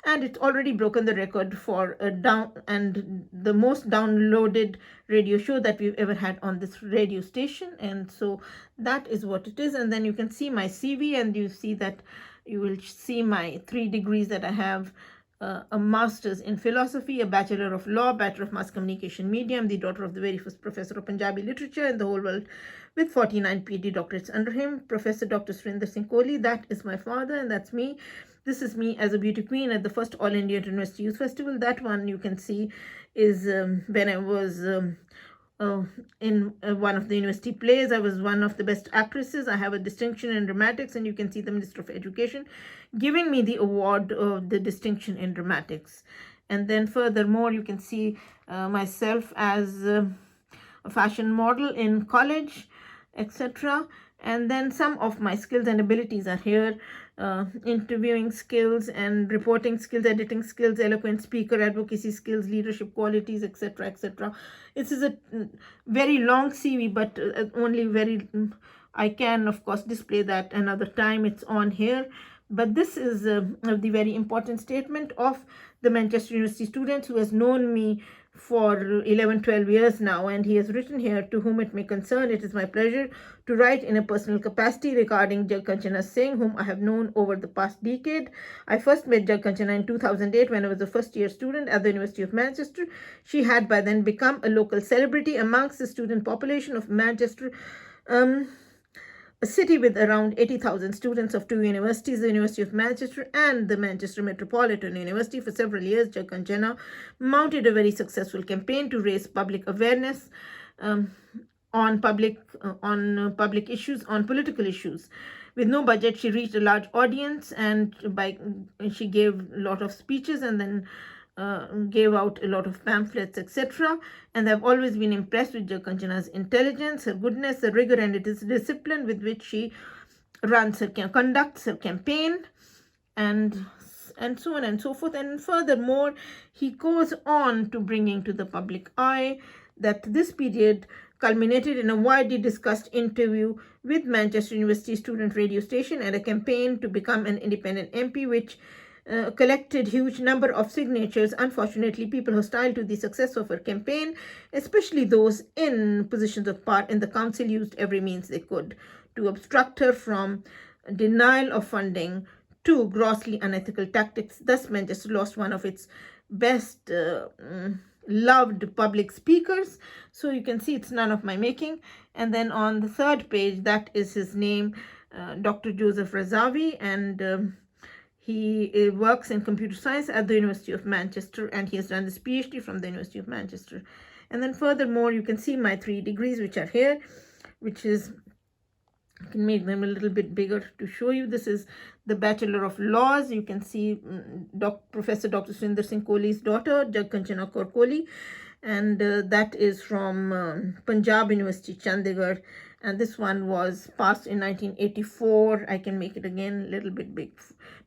and it's already broken the record for the most downloaded radio show that we've ever had on this radio station. And so that is what it is. And then you can see my CV, and you see that you will see my 3 degrees that I have. A master's in philosophy, a bachelor of law, bachelor of mass communication media. I'm the daughter of the very first professor of Punjabi literature in the whole world, with 49 PhD doctorates under him, Professor Dr. Surinder Singh Kohli. That is my father, and that's me. This is me as a beauty queen at the first All India University Youth Festival. That one you can see is when I was in one of the university plays. I was one of the best actresses. I have a distinction in dramatics, and you can see the Minister of Education giving me the award of the distinction in dramatics. And then furthermore, you can see myself as a fashion model in college, etc. And then some of my skills and abilities are here. Interviewing skills and reporting skills, editing skills, eloquent speaker, advocacy skills, leadership qualities, etc., etc. This is a very long CV, but only I can, of course, display that another time. It's on here. But this is the very important statement of the Manchester University student who has known me for 11-12 years now, and he has written here, to whom it may concern, it is my pleasure to write in a personal capacity regarding Judge Kanchana Singh, whom I have known over the past decade. I first met Judge Kanchana in 2008 when I was a first-year student at the University of Manchester. She had by then become a local celebrity amongst the student population of Manchester, a city with around 80,000 students of 2 universities, the University of Manchester and the Manchester Metropolitan University. For several years, Judge Kanchana mounted a very successful campaign to raise public awareness on public issues, on political issues. With no budget, she reached a large audience, and she gave a lot of speeches, and then gave out a lot of pamphlets, etc. And I've always been impressed with Judge Kanchana's intelligence, her goodness, her rigor, and its discipline with which she conducts her campaign, and so on and so forth. And furthermore, he goes on to bringing to the public eye that this period culminated in a widely discussed interview with Manchester University student radio station and a campaign to become an independent MP, which collected huge number of signatures. Unfortunately, people hostile to the success of her campaign, especially those in positions of power in the council, used every means they could to obstruct her, from denial of funding to grossly unethical tactics. Thus, Manchester lost one of its best loved public speakers. So you can see it's none of my making. And then on the 3rd page, that is his name, Dr. Joseph Razavi, and he works in computer science at the University of Manchester, and he has done this PhD from the University of Manchester. And then furthermore, you can see my 3 degrees which are here, which is, I can make them a little bit bigger to show you. This is the Bachelor of Laws. You can see Professor Dr. Surinder Singh Kohli's daughter, Judge Kanchana Kaur Kohli, and that is from Punjab University, Chandigarh. And this one was passed in 1984. I can make it again a little bit big.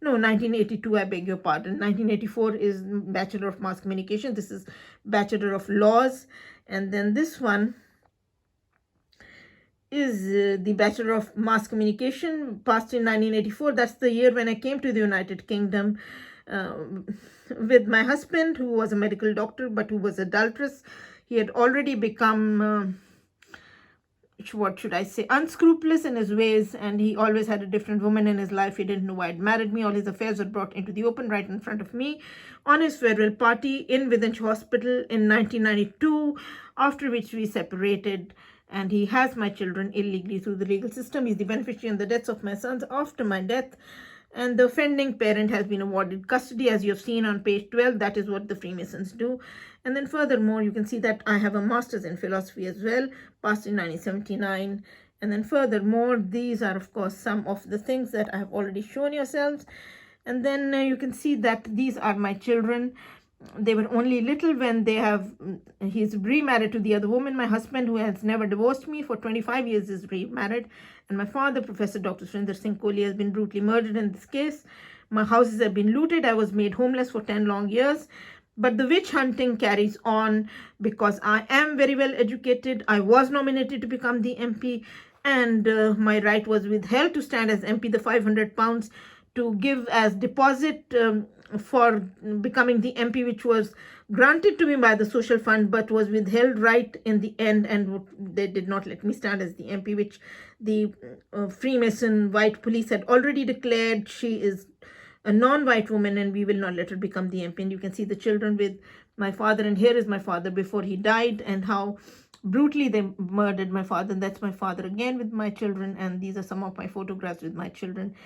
No, 1982, I beg your pardon. 1984 is Bachelor of Mass Communication. This is Bachelor of Laws. And then this one is the Bachelor of Mass Communication, passed in 1984. That's the year when I came to the United Kingdom with my husband, who was a medical doctor but who was adulterous. He had already become what should I say, unscrupulous in his ways, and he always had a different woman in his life. He didn't know why he'd married me. All his affairs were brought into the open right in front of me on his farewell party in Vidench Hospital in 1992, after which we separated, and he has my children illegally through the legal system. He's the beneficiary in the deaths of my sons after my death, and the offending parent has been awarded custody, as you have seen on page 12. That is what the Freemasons do. And then furthermore, you can see that I have a master's in philosophy as well, passed in 1979. And then furthermore, these are of course some of the things that I have already shown yourselves. And then you can see that these are my children. They were only little when he's remarried to the other woman. My husband, who has never divorced me for 25 years, is remarried. And my father, Professor Dr. Surinder Singh Kohli, has been brutally murdered in this case. My houses have been looted. I was made homeless for 10 long years. But the witch hunting carries on because I am very well educated. I was nominated to become the MP, and my right was withheld to stand as MP. The 500 pounds to give as deposit for becoming the MP, which was granted to me by the social fund, but was withheld right in the end, and they did not let me stand as the MP, which the Freemason white police had already declared she is a non-white woman and we will not let her become the MP. And you can see the children with my father, and here is my father before he died, and how brutally they murdered my father. And that's my father again with my children, and these are some of my photographs with my children,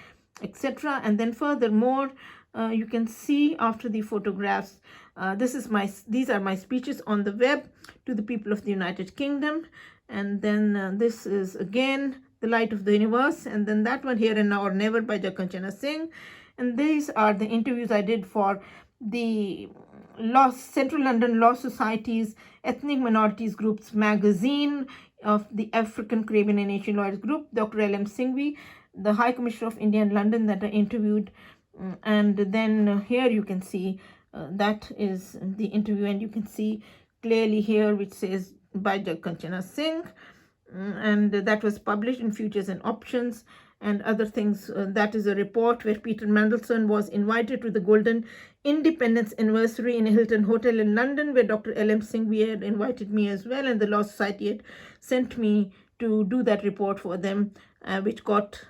etc. And then furthermore, you can see after the photographs, these are my speeches on the web to the people of the United Kingdom. And then this is again The Light of the Universe, and then that one, Here and Now or Never by Jakanchana Singh. And these are the interviews I did for the Central London Law Society's Ethnic Minorities Groups magazine of the African, Caribbean and Asian Lawyers Group, Dr. L.M. Singhvi, the High Commissioner of India in London, that I interviewed. And then here you can see that is the interview, and you can see clearly here which says by Jakanchana Singh, and that was published in Futures and Options and other things. That is a report where Peter Mandelson was invited to the Golden Independence Anniversary in a Hilton Hotel in London, where Dr. L.M. Singhvi had invited me as well, and the Law Society had sent me to do that report for them, which got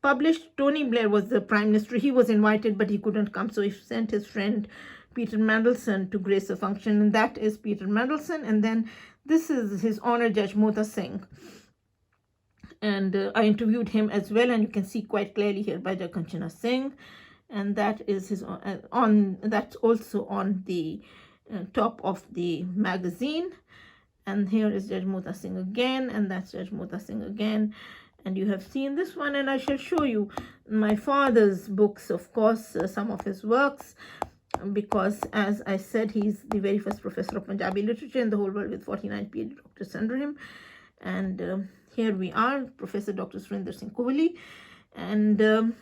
published. Tony Blair was the Prime Minister. He was invited, but he couldn't come, so he sent his friend Peter Mandelson to grace the function, and that is Peter Mandelson. And then this is His Honor Judge Mota Singh. And I interviewed him as well, and you can see quite clearly here by Jakanchana Singh, and that is his that's also on the top of the magazine. And here is Judge Mota Singh again, and that's Judge Mota Singh again. And you have seen this one, and I shall show you my father's books, of course, some of his works, because as I said, he's the very first professor of Punjabi literature in the whole world with 49 PhD doctors under him. And here we are, Professor Dr. Surinder Singh Kohli, and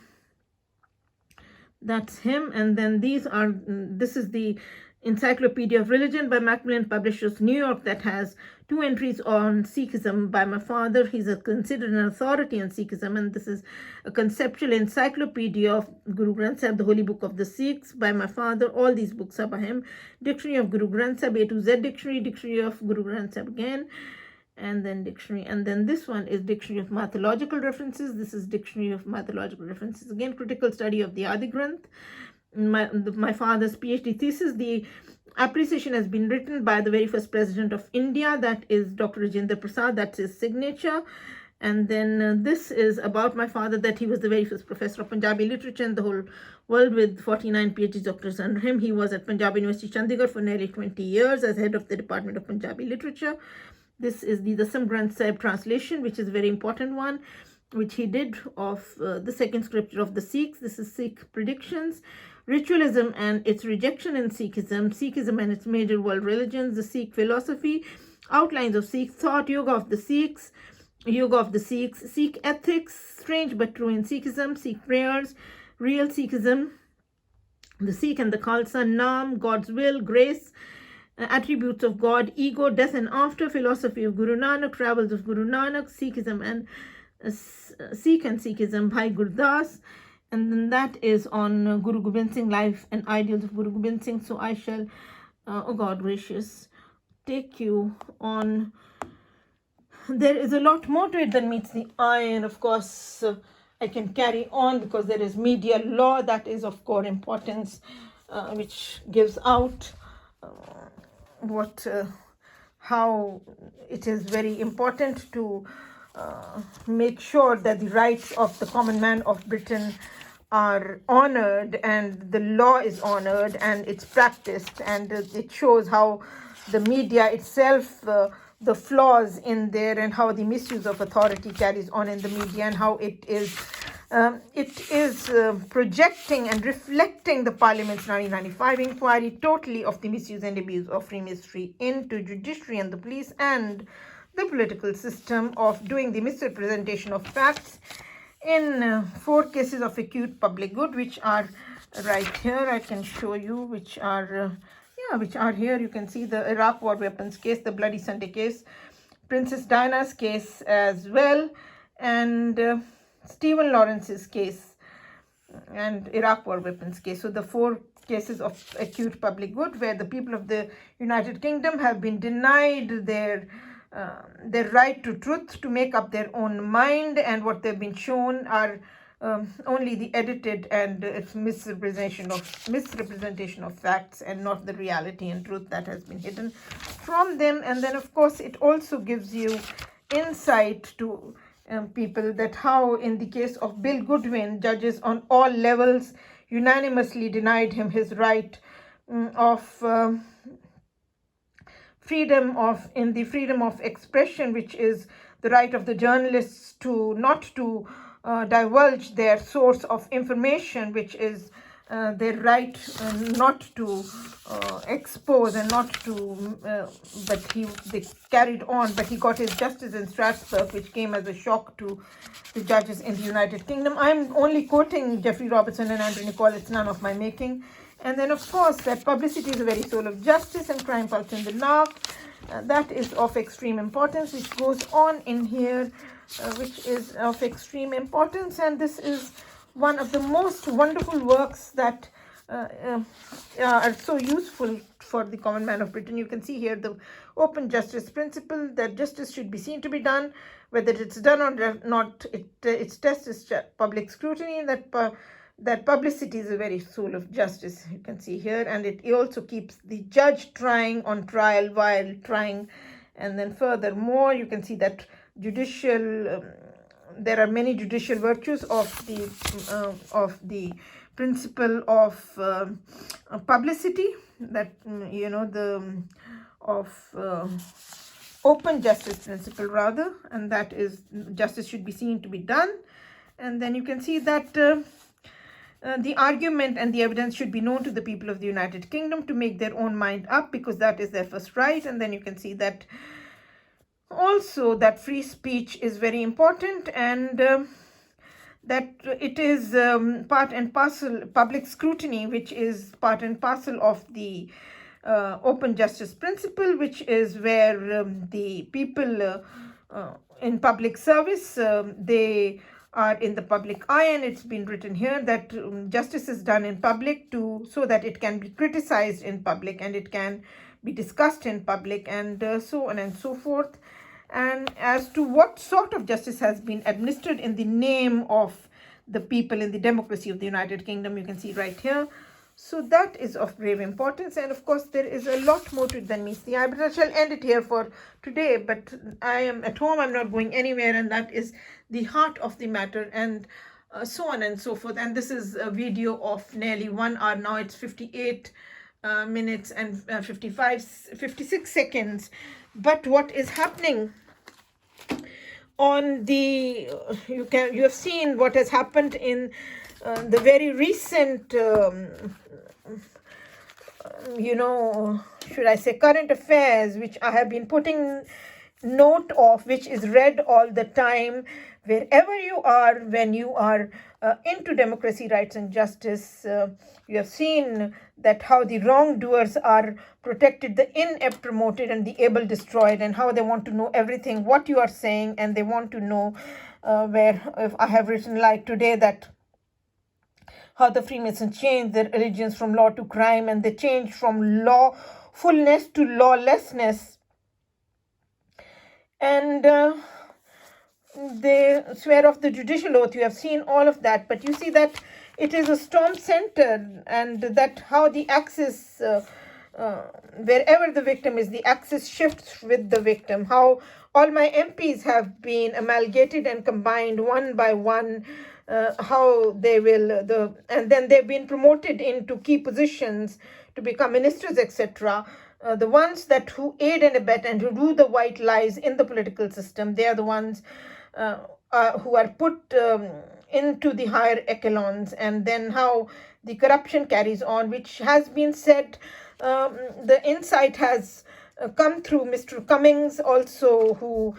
that's him. And then this is the Encyclopedia of Religion by Macmillan Publishers, New York, that has 2 entries on Sikhism by my father. He's considered an authority on Sikhism, and this is a conceptual encyclopedia of Guru Granth Sahib, the Holy Book of the Sikhs, by my father. All these books are by him. Dictionary of Guru Granth Sahib, A to Z Dictionary, Dictionary of Guru Granth Sahib again, and then dictionary. And then this one is Dictionary of Mythological References. This is Dictionary of Mythological References again, critical study of the Adi Granth. My father's PhD thesis, the appreciation, has been written by the very first president of India, that is Dr. Rajendra Prasad. That's his signature. And then this is about my father, that he was the very first professor of Punjabi literature in the whole world with 49 PhD doctors under him. He was at Punjab University, Chandigarh for nearly 20 years as head of the Department of Punjabi Literature. This is the Dasam Granth Sahib translation, which is a very important one, which he did of the second scripture of the Sikhs. This is Sikh predictions, ritualism and its rejection in Sikhism, Sikhism and its major world religions, the Sikh philosophy, outlines of Sikh thought, yoga of the Sikhs, Sikh ethics, strange but true in Sikhism, Sikh prayers, real Sikhism, the Sikh and the Khalsa, Naam, God's will, grace, attributes of God, ego, death and after, philosophy of Guru Nanak, travels of Guru Nanak, Sikhism and Sikh and Sikhism, Bhai Gurdas, and then that is on Guru Gobind Singh, life and ideals of Guru Gobind Singh. So I shall, oh God gracious, take you on. There is a lot more to it than meets the eye, and of course I can carry on because there is media law that is of core importance, which gives out what how it is very important to make sure that the rights of the common man of Britain are honored and the law is honored and it's practiced, and it shows how the media itself, the flaws in there, and how the misuse of authority carries on in the media, and how it is projecting and reflecting the Parliament's 1995 inquiry totally of the misuse and abuse of free mystery into judiciary and the police and the political system, of doing the misrepresentation of facts in 4 cases of acute public good, which are right here. I can show you which are which are here. You can see the Iraq war weapons case, the Bloody Sunday case, Princess Diana's case as well, and Stephen Lawrence's case and Iraq war weapons case. So the 4 cases of acute public good where the people of the United Kingdom have been denied their right to truth, to make up their own mind, and what they've been shown are only the edited and its misrepresentation of facts, and not the reality and truth that has been hidden from them. And then of course it also gives you insight to people, that how in the case of Bill Goodwin, judges on all levels unanimously denied him his right of freedom of expression, which is the right of the journalists to not to divulge their source of information, which is their right not to expose and not to, but they carried on, but he got his justice in Strasbourg, which came as a shock to the judges in the United Kingdom. I'm only quoting Jeffrey Robertson and Andrew Nicol, it's none of my making. And then of course that publicity is the very soul of justice, and crime pulse in the narc, that is of extreme importance, which goes on in here, which is of extreme importance. And this is one of the most wonderful works that are so useful for the common man of Britain. You can see here the open justice principle, that justice should be seen to be done, whether it's done or not. Its test is public scrutiny, that publicity is the very soul of justice, you can see here. And it also keeps the judge trying on trial while trying. And then furthermore, you can see that judicial there are many judicial virtues of the principle of publicity, that open justice principle rather, and that is justice should be seen to be done. And then you can see that the argument and the evidence should be known to the people of the United Kingdom to make their own mind up, because that is their first right. And then you can see that also that free speech is very important, and that it is part and parcel, public scrutiny, which is part and parcel of the open justice principle, which is where the people in public service, they are in the public eye, and it's been written here that justice is done in public so that it can be criticized in public and it can be discussed in public, and so on and so forth. And as to what sort of justice has been administered in the name of the people in the democracy of the United Kingdom, you can see right here. So that is of grave importance, and of course there is a lot more to it than meets the eye, but I shall end it here for today. But I am at home, I'm not going anywhere, and that is the heart of the matter, and so on and so forth. And this is a video of nearly 1 hour now. It's 58 minutes and 56 seconds. But what is happening on the you have seen what has happened in the very recent should I say current affairs, which I have been putting note of, which is read all the time wherever you are when you are into democracy, rights and justice. You have seen that how the wrongdoers are protected, the inept promoted, and the able destroyed, and how they want to know everything what you are saying, and they want to know where, if I have written like today, that how the Freemasons changed their allegiance from law to crime, and they changed from lawfulness to lawlessness. And they swear off the judicial oath. You have seen all of that, but you see that it is a storm center, and that how the axis, wherever the victim is, the axis shifts with the victim. How all my MPs have been amalgamated and combined one by one. How they will and then they've been promoted into key positions to become ministers, etc. The ones who aid and abet and who do the white lies in the political system, they are the ones who are put into the higher echelons. And then how the corruption carries on, which has been said, the insight has come through Mr. Cummings also, who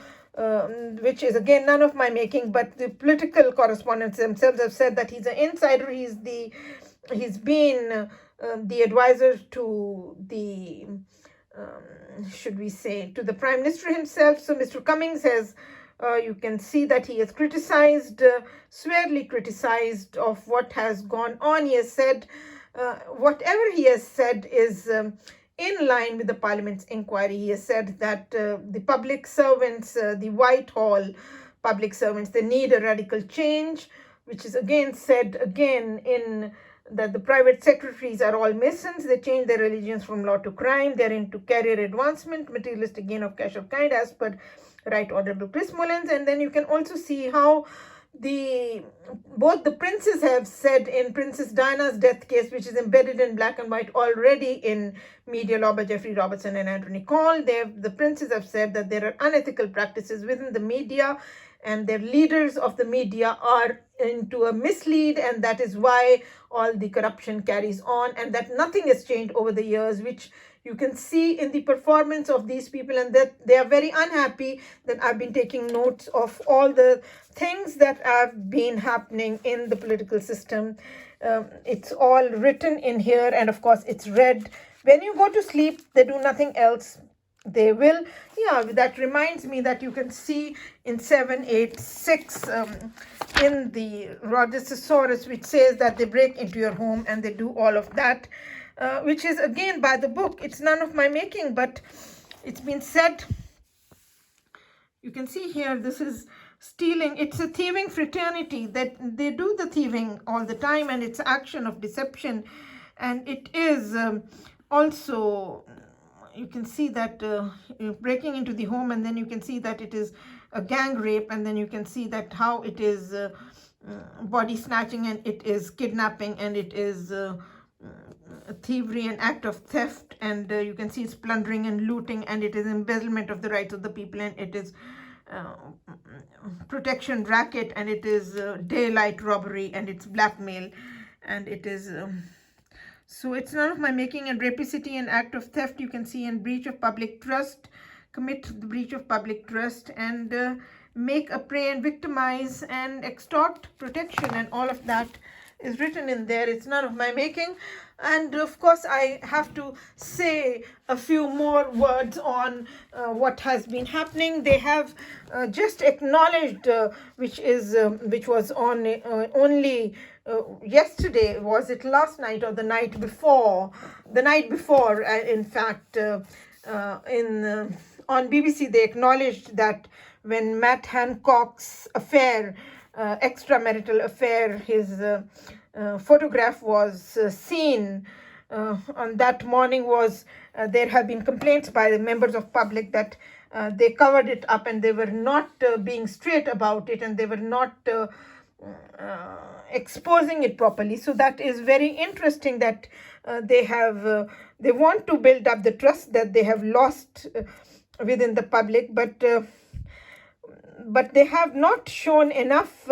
which is again none of my making, but the political correspondents themselves have said that he's an insider. He's been the advisor to the should we say to the Prime Minister himself. So Mr. Cummings has you can see that he has criticized, severely criticized of what has gone on. He has said whatever he has said is in line with the Parliament's inquiry. He has said that the public servants, the Whitehall public servants, they need a radical change, which is again said again in that the private secretaries are all Masons. They change their allegiance from law to crime. They're into career advancement, materialistic gain of cash of kind, as per Right Honorable Chris Mullins. And then you can also see how both the princes have said in Princess Diana's death case, which is embedded in black and white already in media law by Jeffrey Robertson and Anthony Cole. The princes have said that there are unethical practices within the media, and their leaders of the media are into a mislead, and that is why all the corruption carries on, and that nothing has changed over the years, which you can see in the performance of these people, and that they are very unhappy that I've been taking notes of all the things that have been happening in the political system. It's all written in here, and of course it's read. When you go to sleep, they do nothing else. They will, that reminds me that you can see in 786 in the Rhodosaurus, which says that they break into your home and they do all of that. Which is again by the book. It's none of my making, but it's been said. You can see here, this is stealing. It's a thieving fraternity that they do the thieving all the time, and it's action of deception. And it is also, you can see that breaking into the home, and then you can see that it is a gang rape, and then you can see that how it is body snatching, and it is kidnapping, and it is thievery, an act of theft, and you can see it's plundering and looting, and it is embezzlement of the rights of the people, and it is protection racket, and it is daylight robbery, and it's blackmail, and it is so it's none of my making. And rapacity, an act of theft, you can see, and breach of public trust, commit the breach of public trust, and make a prey and victimize and extort protection, and all of that is written in there. It's none of my making. And of course I have to say a few more words on what has been happening. They have just acknowledged, which was on only yesterday, was it last night or the night before? The night before, in fact, on BBC they acknowledged that when Matt Hancock's affair, extramarital affair, his photograph was seen on that morning, was there have been complaints by the members of public that they covered it up, and they were not being straight about it, and they were not exposing it properly. So that is very interesting that they want to build up the trust that they have lost within the public, but they have not shown enough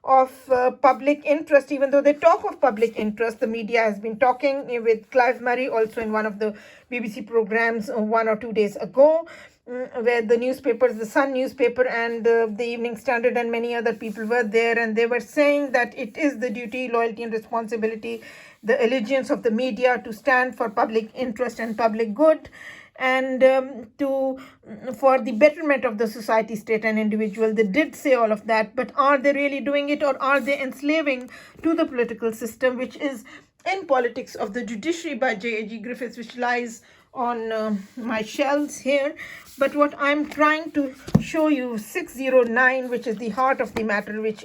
of public interest, even though they talk of public interest. The media has been talking with Clive Murray also in one of the BBC programs 1 or 2 days ago, where the newspapers, the Sun newspaper and the Evening Standard and many other people were there, and they were saying that it is the duty, loyalty and responsibility, the allegiance of the media to stand for public interest and public good. and for the betterment of the society, state, and individual. They did say all of that, but are they really doing it, or are they enslaving to the political system, which is In Politics of the Judiciary by J.A.G. Griffiths, which lies on my shelves here. But what I'm trying to show you, 609, which is the heart of the matter, which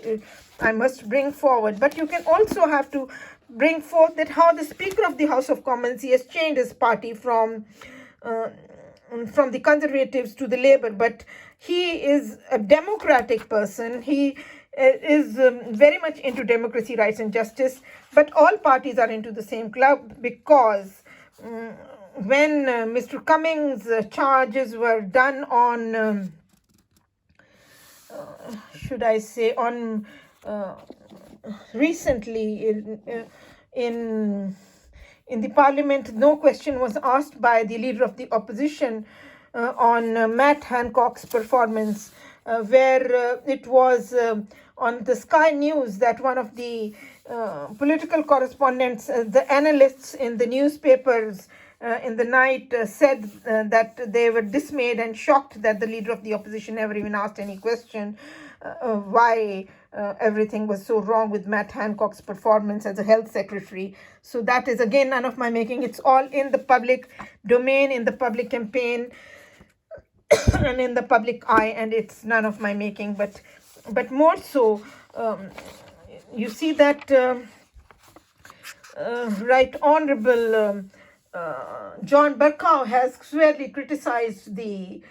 I must bring forward. But you can also have to bring forth that how the Speaker of the House of Commons, he has changed his party from the Conservatives to the Labour, but he is a democratic person. He is very much into democracy, rights, and justice. But all parties are into the same club, because when Mr. Cummings' charges were done on, should I say, on recently in the parliament, no question was asked by the leader of the opposition on Matt Hancock's performance, where it was on the Sky News that one of the political correspondents, the analysts in the newspapers in the night said that they were dismayed and shocked that the leader of the opposition never even asked any question why everything was so wrong with Matt Hancock's performance as a health secretary. So that is again none of my making. It's all in the public domain, in the public campaign, and in the public eye, and it's none of my making. But more so, you see that Right Honorable John Bercow has squarely criticized the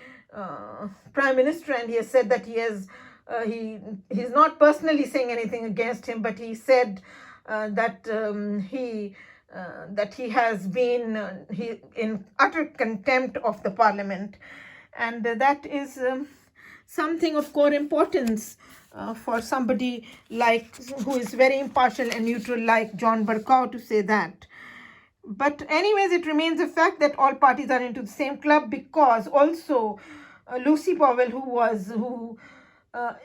Prime Minister, and he has said that he's not personally saying anything against him, but he said that he has been in utter contempt of the Parliament, and that is something of core importance for somebody who is very impartial and neutral like John Bercow to say that. But anyways, it remains a fact that all parties are into the same club, because also Lucy Powell, who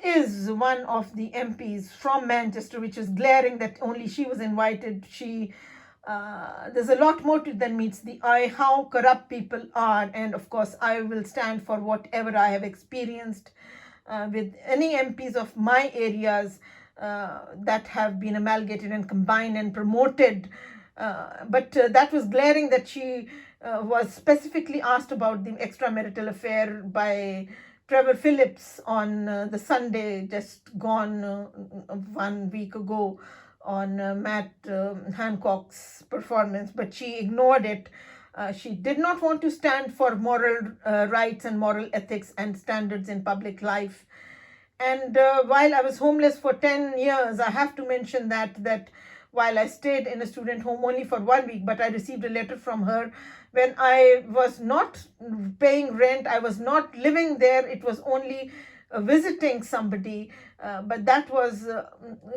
is one of the MPs from Manchester, which is glaring that only she was invited. There's a lot more to it than meets the eye, how corrupt people are. And of course, I will stand for whatever I have experienced with any MPs of my areas that have been amalgamated and combined and promoted. But that was glaring that she was specifically asked about the extramarital affair by Trevor Phillips on the Sunday just gone 1 week ago on Matt Hancock's performance, but she ignored it. She did not want to stand for moral rights and moral ethics and standards in public life. And while I was homeless for 10 years, I have to mention that while I stayed in a student home only for 1 week, but I received a letter from her when I was not paying rent. I was not living there. It was only visiting somebody, but that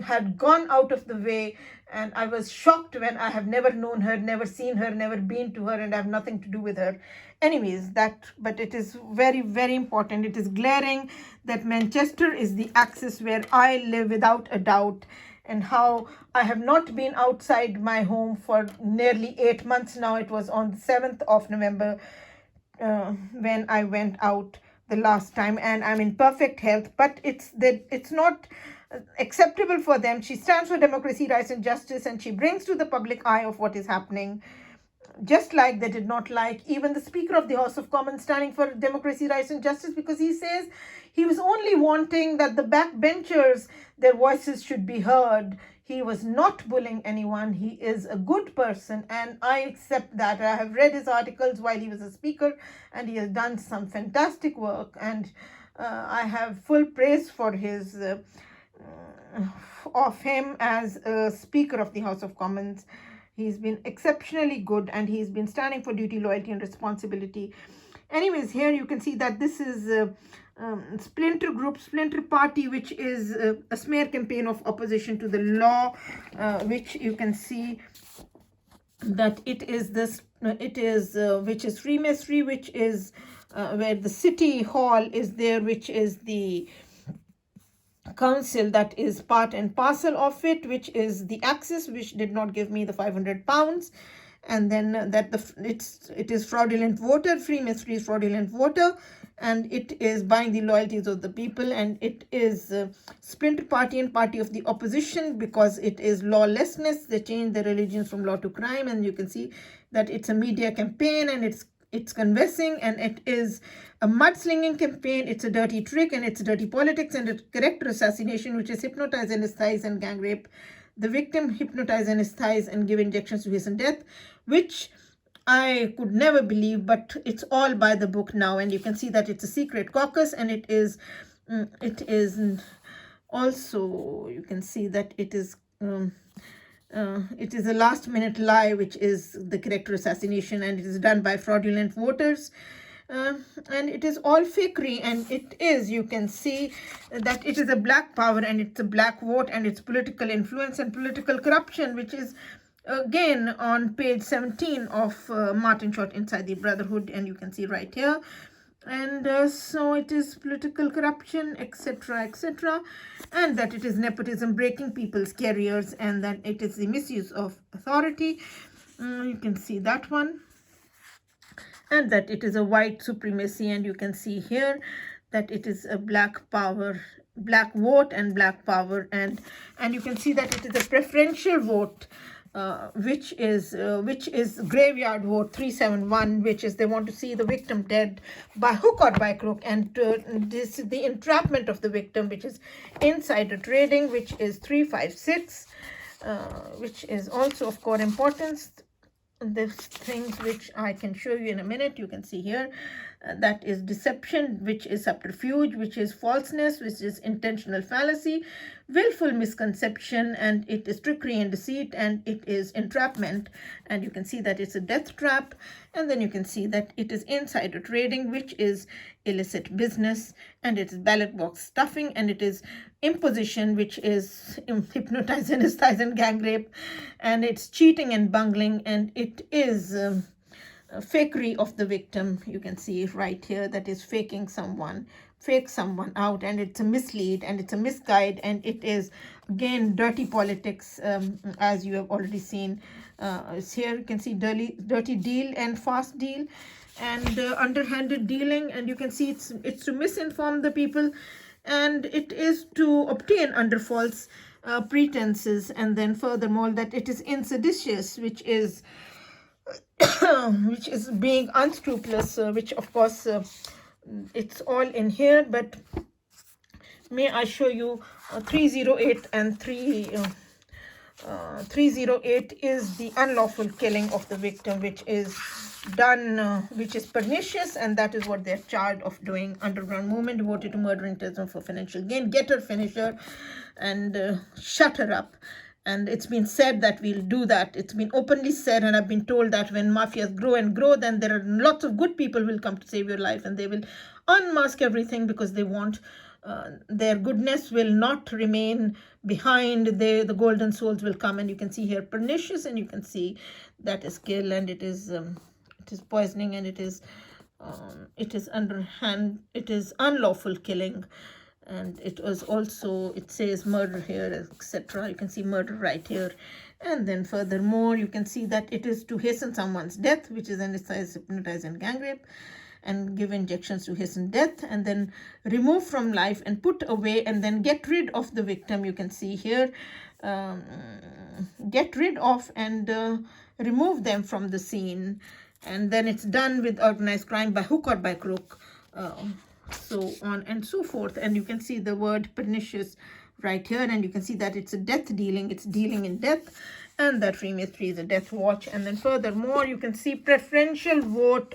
had gone out of the way, and I was shocked when I have never known her, never seen her, never been to her, and I have nothing to do with her. Anyways, but it is very, very important. It is glaring that Manchester is the axis where I live without a doubt, and how I have not been outside my home for nearly 8 months now. It was on the 7th of November when I went out the last time, and I'm in perfect health. But it's not acceptable for them. She stands for democracy, rights, and justice, and she brings to the public eye of what is happening, just like they did not like even the Speaker of the House of Commons standing for democracy, rights, and justice, because he says he was only wanting that the backbenchers, their voices should be heard. He was not bullying anyone. He is a good person, and I accept that. I have read his articles while he was a speaker, and he has done some fantastic work, and I have full praise for of him as a Speaker of the House of Commons. He's been exceptionally good, and he's been standing for duty, loyalty, and responsibility. Anyways, here you can see that this is splinter group, splinter party, which is a smear campaign of opposition to the law, which you can see that it is which is Freemasonry, which is where the city hall is there, which is the council that is part and parcel of it, which is the Axis, which did not give me the £500, and then it is fraudulent voter, Freemasonry is fraudulent voter, and it is buying the loyalties of the people, and it is splinter party and party of the opposition, because it is lawlessness. They change the religions from law to crime, and you can see that it's a media campaign, and it's conversing, and it is a mudslinging campaign. It's a dirty trick, and it's dirty politics, and it's character assassination, which is hypnotize, anesthetize, and gang rape the victim, hypnotize, anesthetize, and give injections to hasten death, which I could never believe, but it's all by the book now. And you can see that it's a secret caucus, and it is also, you can see that it is a last minute lie, which is the character assassination, and it is done by fraudulent voters. And it is all fakery, and it is, you can see that it is a black power, and it's a black vote, and it's political influence and political corruption, which is again on page 17 of Martin Short Inside the Brotherhood, and you can see right here. And so it is political corruption, etc., etc., and that it is nepotism, breaking people's careers, and that it is the misuse of authority. You can see that one, and that it is a white supremacy, and you can see here that it is a black power, black vote, and black power, and you can see that it is a preferential vote, which is graveyard vote 371, which is they want to see the victim dead by hook or by crook, and this is the entrapment of the victim, which is insider trading, which is 356, which is also of core importance. These things which I can show you in a minute, you can see here, that is deception, which is subterfuge, which is falseness, which is intentional fallacy, willful misconception, and it is trickery and deceit, and it is entrapment, and you can see that it's a death trap. And then you can see that it is insider trading, which is illicit business, and it is ballot box stuffing, and it is imposition, which is hypnotize, anesthetize, and gang rape, and it's cheating and bungling, and it is fakery of the victim. You can see right here that is fake someone out, and it's a mislead, and it's a misguide, and it is again dirty politics, as you have already seen. Here you can see dirty deal and fast deal, and underhanded dealing, and you can see it's to misinform the people, and it is to obtain under false pretenses. And then furthermore, that it is inseditious, which is which is being unscrupulous, which of course it's all in here, but may I show you 308 and 308 is the unlawful killing of the victim, which is done, which is pernicious, and that is what they're charged of doing. Underground movement devoted to murdering terrorism for financial gain. Get her, finish her, and shut her up. And it's been said that we'll do that. It's been openly said, and I've been told that when mafias grow and grow, then there are lots of good people will come to save your life, and they will unmask everything, because they want their goodness will not remain behind. The golden souls will come, and you can see here pernicious, and you can see that is kill, and it is poisoning, and it is underhand, it is unlawful killing. And it was also, it says murder here, etc. You can see murder right here. And then furthermore, you can see that it is to hasten someone's death, which is anesthetize, hypnotize, and gang rape, and give injections to hasten death, and then remove from life and put away, and then get rid of the victim. You can see here, get rid of and remove them from the scene. And then it's done with organized crime by hook or by crook. So on and so forth. And you can see the word pernicious right here, and you can see that it's a death dealing, it's dealing in death, and that Freemasonry is a death watch. And then furthermore, you can see preferential vote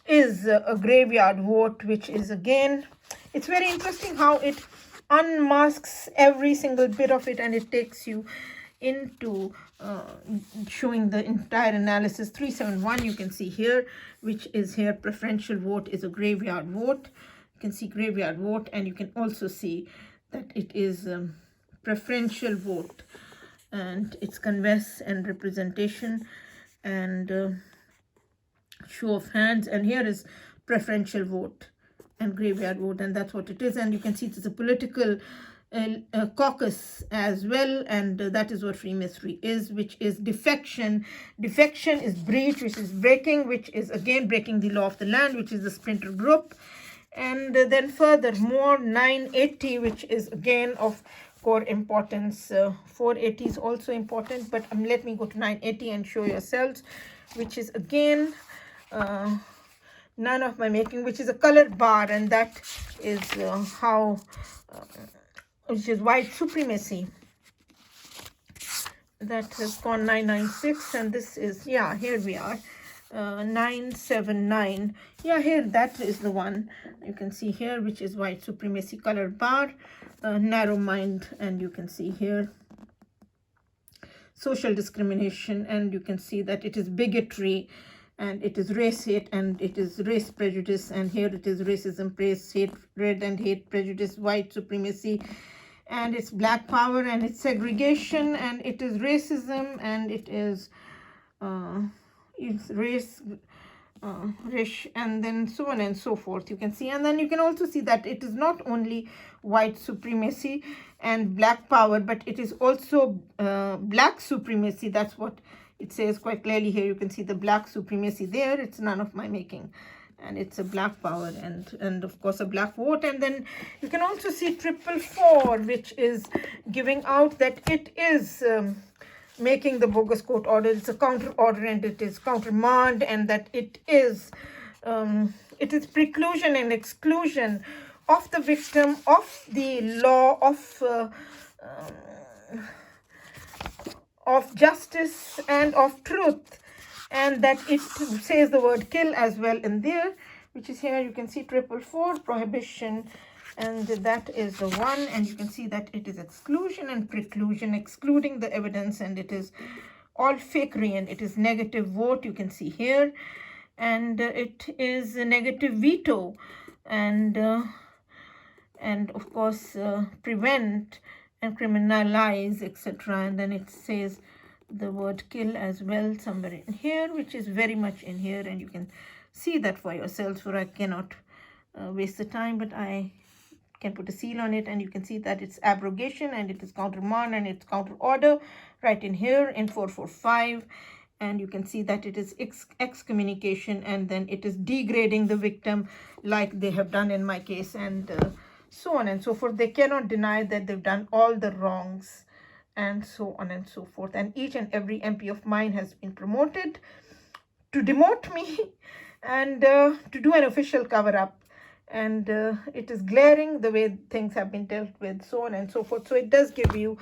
is a graveyard vote, which is again, it's very interesting how it unmasks every single bit of it, and it takes you into showing the entire analysis. 371 you can see here, which is here preferential vote is a graveyard vote. You can see graveyard vote, and you can also see that it is preferential vote, and it's converse and representation and show of hands. And here is preferential vote and graveyard vote, and that's what it is. And you can see it's a political caucus as well, and that is what freemasonry is, which is defection. Defection is breach, which is breaking, which is again breaking the law of the land, which is the splinter group. And then furthermore 980, which is again of core importance. 480 is also important, but let me go to 980 and show yourselves, which is again none of my making, which is a colored bar, and that is which is white supremacy. That has gone 996, and this is, yeah, here we are, 979. Yeah, here, that is the one you can see here, which is white supremacy, colored bar, narrow mind, and you can see here social discrimination, and you can see that it is bigotry, and it is race hate, and it is race prejudice, and here it is racism, race hate, red and hate prejudice, white supremacy, and it's black power, and it's segregation, and it is racism, and it is race, and then so on and so forth, you can see. And then you can also see that it is not only white supremacy and black power, but it is also black supremacy. That's what it says quite clearly here. You can see the black supremacy there. It's none of my making, and it's a black power, and of course a black vote. And then you can also see 444, which is giving out that it is making the bogus court order. It's a counter order, and it is countermand, and that it is preclusion and exclusion of the victim of the law of justice and of truth, and that it says the word kill as well in there, which is here. You can see 444, prohibition, and that is the one. And you can see that it is exclusion and preclusion, excluding the evidence, and it is all fakery, and it is negative vote, you can see here, and it is a negative veto, and of course prevent and criminalize, etc. And then it says the word kill as well somewhere in here, which is very much in here, and you can see that for yourselves, for I cannot waste the time, but I can put a seal on it, and you can see that it's abrogation, and it is countermand, and it's counter order right in here in 445. And you can see that it is excommunication, and then it is degrading the victim like they have done in my case, and so on and so forth. They cannot deny that they've done all the wrongs, and so on and so forth. And each and every MP of mine has been promoted to demote me and to do an official cover-up. And it is glaring the way things have been dealt with, so on and so forth. So it does give you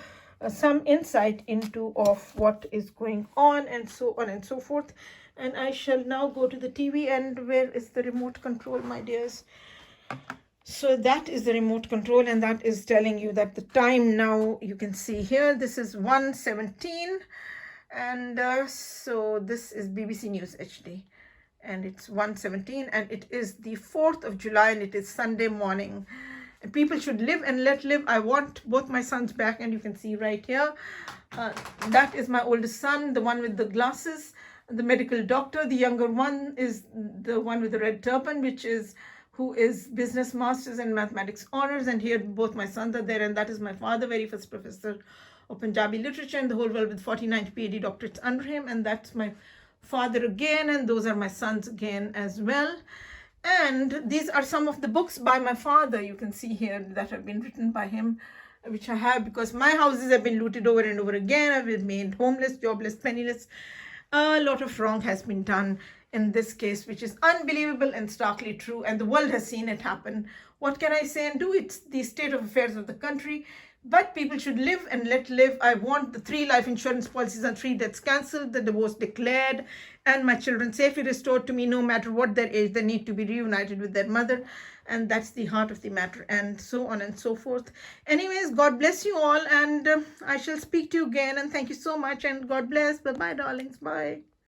some insight into of what is going on, and so on and so forth. And I shall now go to the TV. And where is the remote control, my dears? So that is the remote control, and that is telling you that the time now, you can see here, this is 1:17, and so this is BBC News HD, and it's 1:17, and it is the 4th of July, and it is Sunday morning. And people should live and let live. I want both my sons back, and you can see right here, that is my oldest son, the one with the glasses, the medical doctor. The younger one is the one with the red turban, who is business masters and mathematics honors. And here both my sons are there, and that is my father, very first professor of Punjabi literature in the whole world with 49 PhD doctorates under him, and that's my father again, and those are my sons again as well. And these are some of the books by my father, you can see here, that have been written by him, which I have, because my houses have been looted over and over again. I've been made homeless, jobless, penniless. A lot of wrong has been done in this case, which is unbelievable and starkly true, and the world has seen it happen. What can I say and do? It's the state of affairs of the country, but people should live and let live. I want the 3 life insurance policies and 3 deaths cancelled, the divorce declared, and my children safely restored to me. No matter what their age, they need to be reunited with their mother, and that's the heart of the matter, and so on and so forth. Anyways, God bless you all, and I shall speak to you again, and thank you so much, and God bless. Bye-bye, darlings. Bye.